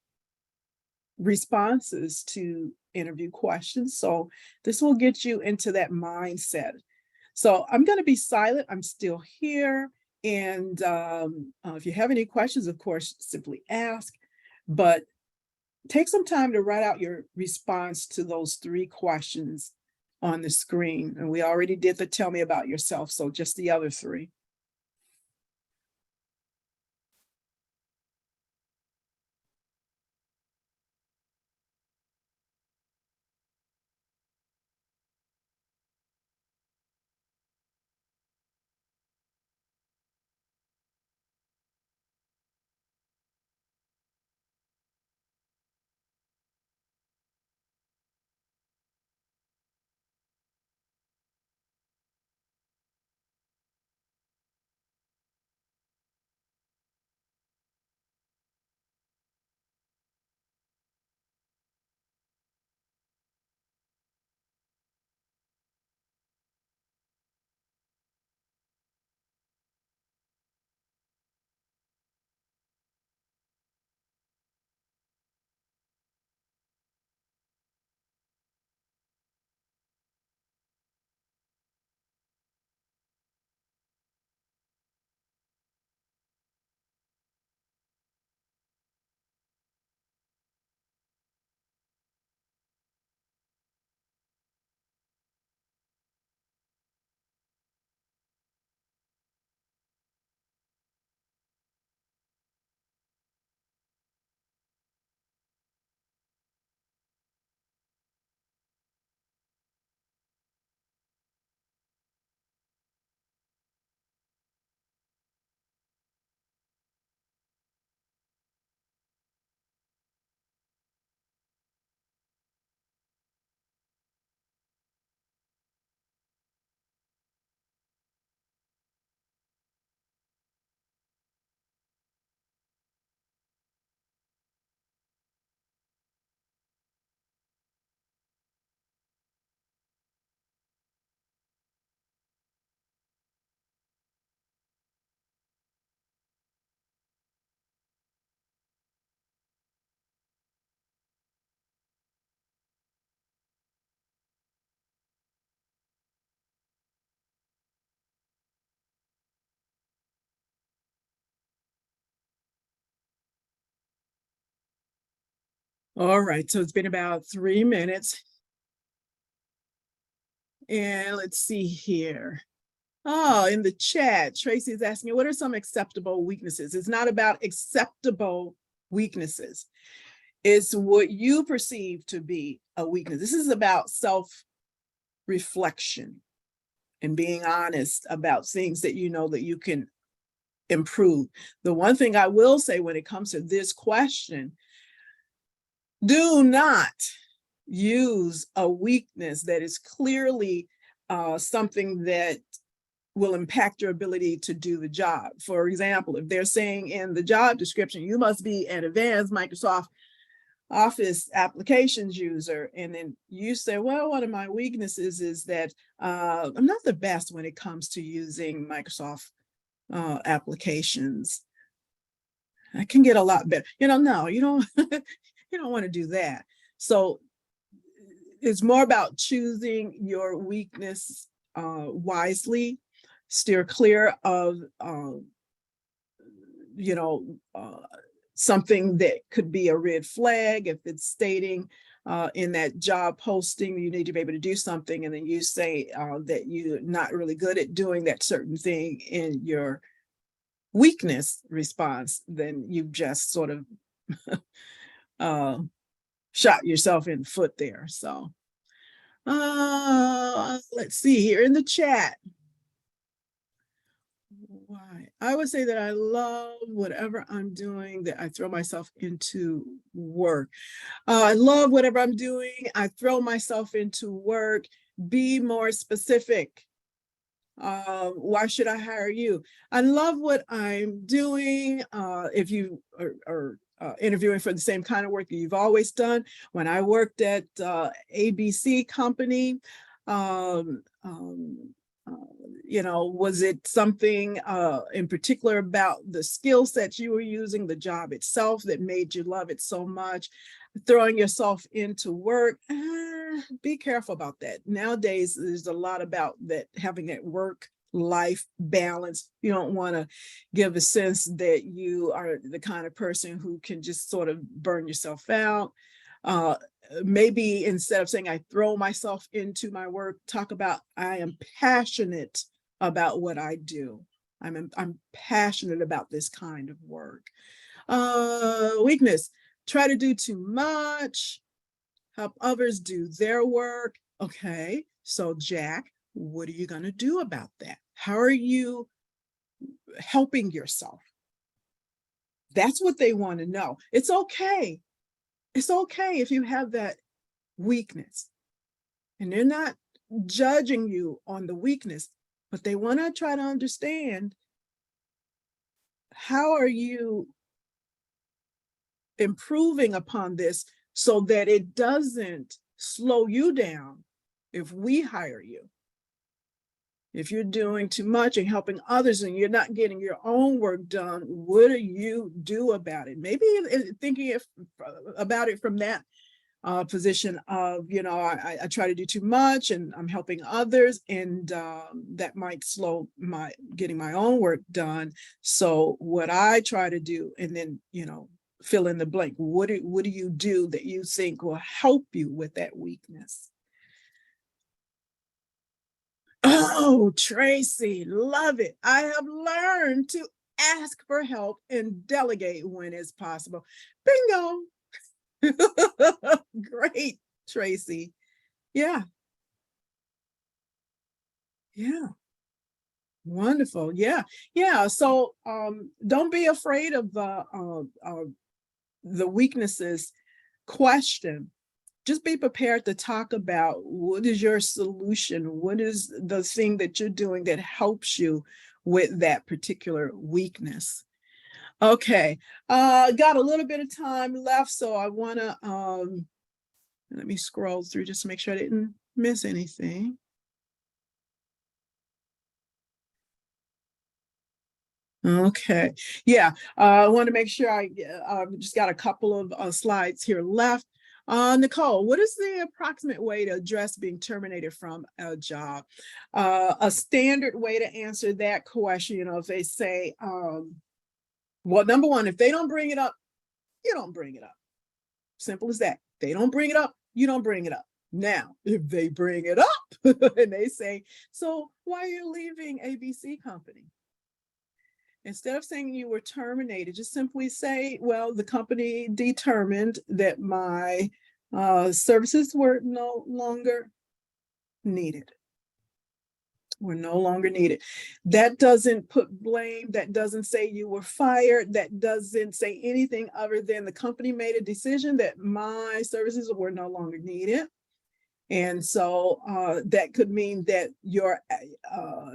responses to interview questions. So this will get you into that mindset. So I'm going to be silent. I'm still here. And if you have any questions, of course, simply ask, but take some time to write out your response to those three questions on the screen. And we already did the tell me about yourself, so just the other three. All right, so it's been about 3 minutes. And let's see here. Oh, in the chat, Tracy is asking, what are some acceptable weaknesses? It's not about acceptable weaknesses. It's what you perceive to be a weakness. This is about self-reflection and being honest about things that you know that you can improve. The one thing I will say when it comes to this question, do not use a weakness that is clearly something that will impact your ability to do the job. For example, if they're saying in the job description, you must be an advanced Microsoft Office applications user, and then you say, well, one of my weaknesses is that I'm not the best when it comes to using Microsoft applications. I can get a lot better. No, you don't, you don't want to do that. So it's more about choosing your weakness wisely, steer clear of, something that could be a red flag. If it's stating in that job posting, you need to be able to do something, and then you say that you're not really good at doing that certain thing in your weakness response, then you've just sort of shot yourself in the foot there. So let's see here in the chat. Why? I would say that I love whatever I'm doing, that I throw myself into work. I love whatever I'm doing. I throw myself into work. Be more specific. Why should I hire you? I love what I'm doing. If you are interviewing for the same kind of work that you've always done. When I worked at ABC company, was it something in particular about the skill sets you were using, the job itself, that made you love it so much? Throwing yourself into work, be careful about that. Nowadays, there's a lot about that, having that work-life balance. You don't want to give a sense that you are the kind of person who can just sort of burn yourself out. Maybe instead of saying I throw myself into my work, talk about I am passionate about what I do. I'm passionate about this kind of work. Weakness, try to do too much, help others do their work. Okay, so Jack, what are you going to do about that? How are you helping yourself? That's what they want to know. It's okay. It's okay if you have that weakness, and they're not judging you on the weakness, but they want to try to understand, how are you improving upon this so that it doesn't slow you down if we hire you? If you're doing too much and helping others and you're not getting your own work done, what do you do about it? Maybe thinking about it from that position of, I try to do too much and I'm helping others, and that might slow my getting my own work done. So what I try to do, and then, fill in the blank. What do you do that you think will help you with that weakness? Oh, Tracy, love it. I have learned to ask for help and delegate when it's possible. Bingo. Great, Tracy. Yeah. Yeah. Wonderful. Yeah. Yeah. So don't be afraid of the weaknesses question. Just be prepared to talk about what is your solution? What is the thing that you're doing that helps you with that particular weakness? Okay, got a little bit of time left, so I want to let me scroll through just to make sure I didn't miss anything. Okay, yeah, I want to make sure I just got a couple of slides here left. Nicole, what is the approximate way to address being terminated from a job? A standard way to answer that question, if they say, well, number one, if they don't bring it up, you don't bring it up. Simple as that. They don't bring it up, you don't bring it up. Now, if they bring it up and they say, so why are you leaving ABC company? Instead of saying you were terminated, just simply say, well, the company determined that my services were no longer needed. were no longer needed. That doesn't put blame. That doesn't say you were fired. That doesn't say anything other than the company made a decision that my services were no longer needed. And so that could mean that your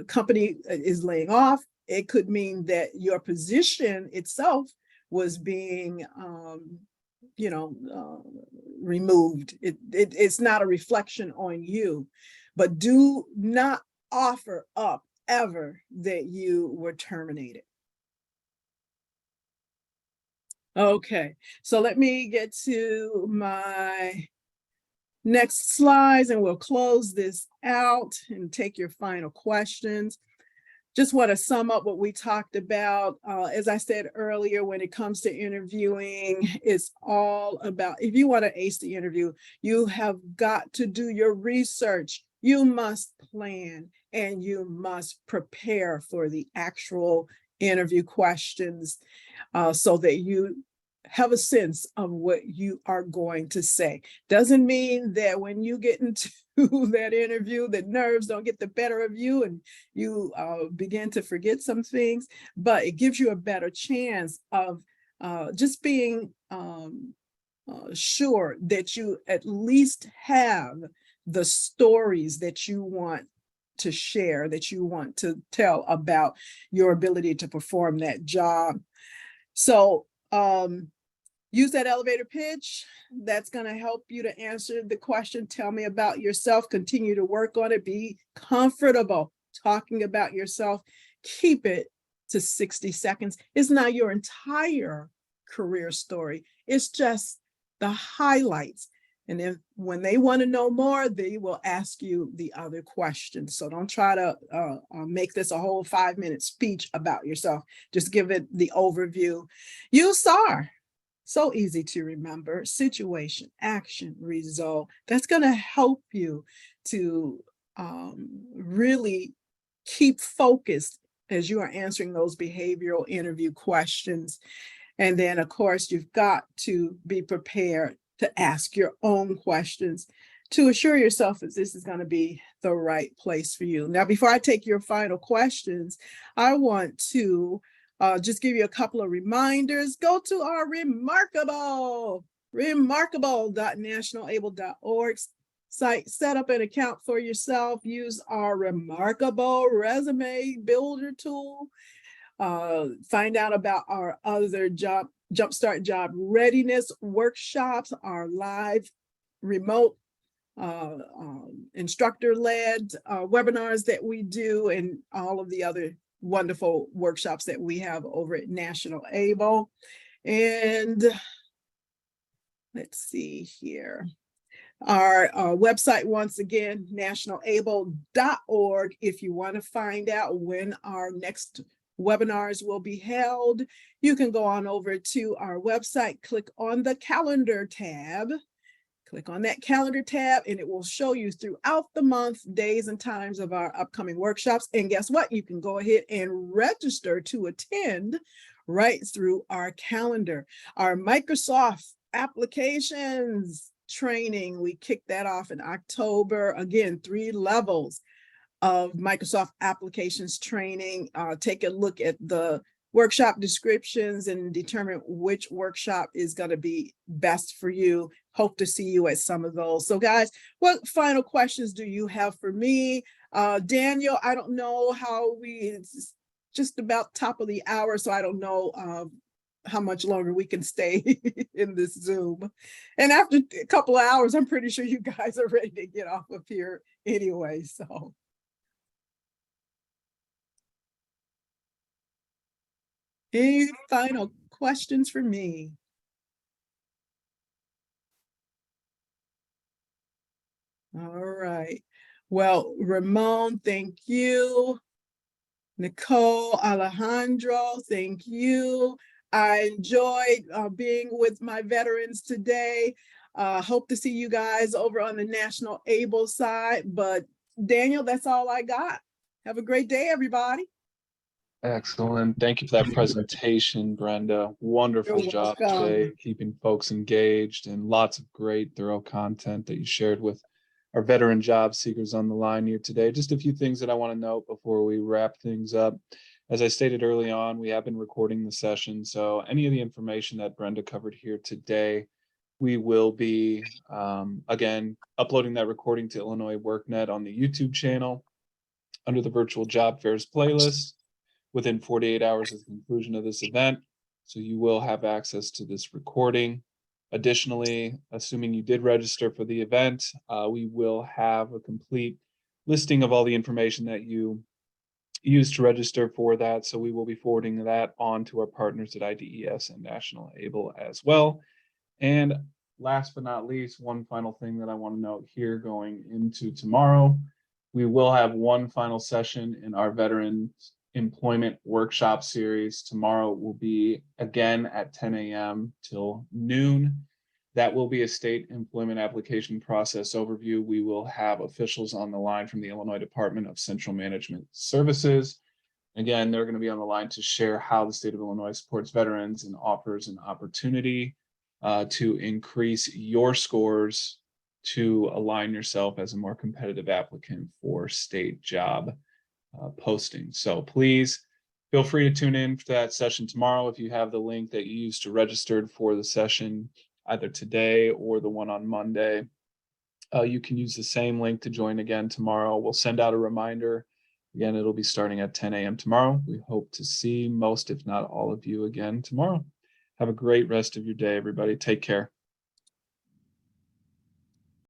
company is laying off. It could mean that your position itself was being, removed. It's not a reflection on you, but do not offer up ever that you were terminated. Okay, so let me get to my next slides and we'll close this out and take your final questions. Just want to sum up what we talked about. As I said earlier, when it comes to interviewing, it's all about, if you want to ace the interview, you have got to do your research. You must plan and you must prepare for the actual interview questions so that you have a sense of what you are going to say. Doesn't mean that when you get into that interview, the nerves don't get the better of you and you begin to forget some things, but it gives you a better chance of just being sure that you at least have the stories that you want to share, that you want to tell about your ability to perform that job. So use that elevator pitch. That's going to help you to answer the question. Tell me about yourself. Continue to work on it. Be comfortable talking about yourself. Keep it to 60 seconds. It's not your entire career story. It's just the highlights. And if when they want to know more, they will ask you the other questions. So don't try to make this a whole 5-minute speech about yourself. Just give it the overview. Use SAR. So easy to remember: situation, action, result. That's going to help you to really keep focused as you are answering those behavioral interview questions. And then, of course, you've got to be prepared to ask your own questions to assure yourself that this is going to be the right place for you. Now, before I take your final questions, I want to just give you a couple of reminders. Go to our remarkable.nationalable.org site. Set up an account for yourself. Use our Remarkable resume builder tool. Find out about our other Jumpstart Job Readiness workshops, our live remote instructor-led webinars that we do, and all of the other wonderful workshops that we have over at National Able. And let's see here. Our website, once again, nationalable.org. If you want to find out when our next webinars will be held, you can go on over to our website, click on the calendar tab. Click on that calendar tab and it will show you throughout the month, days and times of our upcoming workshops. And guess what? You can go ahead and register to attend right through our calendar. Our Microsoft applications training, we kicked that off in October. Again, 3 levels of Microsoft applications training. Take a look at the workshop descriptions and determine which workshop is going to be best for you. Hope to see you at some of those. So guys, what final questions do you have for me? Daniel, I don't know how it's just about top of the hour, so I don't know how much longer we can stay in this Zoom. And after a couple of hours, I'm pretty sure you guys are ready to get off of here anyway, so. Any final questions for me? All right. Well, Ramon, thank you. Nicole, Alejandro, thank you. I enjoyed being with my veterans today. Hope to see you guys over on the National Able side. But Daniel, that's all I got. Have a great day, everybody. Excellent. Thank you for that presentation, Brenda. Wonderful You're job welcome. today, keeping folks engaged, and lots of great, thorough content that you shared with our veteran job seekers on the line here today. Just a few things that I want to note before we wrap things up. As I stated early on, we have been recording the session, so any of the information that Brenda covered here today, we will be, again, uploading that recording to Illinois WorkNet on the YouTube channel under the virtual job fairs playlist within 48 hours of the conclusion of this event. So you will have access to this recording. Additionally, assuming you did register for the event, we will have a complete listing of all the information that you used to register for that. So we will be forwarding that on to our partners at IDES and National Able as well. And last but not least, one final thing that I want to note here going into tomorrow, we will have one final session in our veteran employment workshop series. Tomorrow will be again at 10 a.m. till noon. That will be a state employment application process overview. We will have officials on the line from the Illinois Department of Central Management Services. Again, they're going to be on the line to share how the state of Illinois supports veterans and offers an opportunity to increase your scores to align yourself as a more competitive applicant for state job posting. So please feel free to tune in for that session tomorrow. If you have the link that you used to register for the session, either today or the one on Monday, you can use the same link to join again tomorrow. We'll send out a reminder. Again, it'll be starting at 10 a.m. tomorrow. We hope to see most, if not all of you again tomorrow. Have a great rest of your day, everybody. Take care.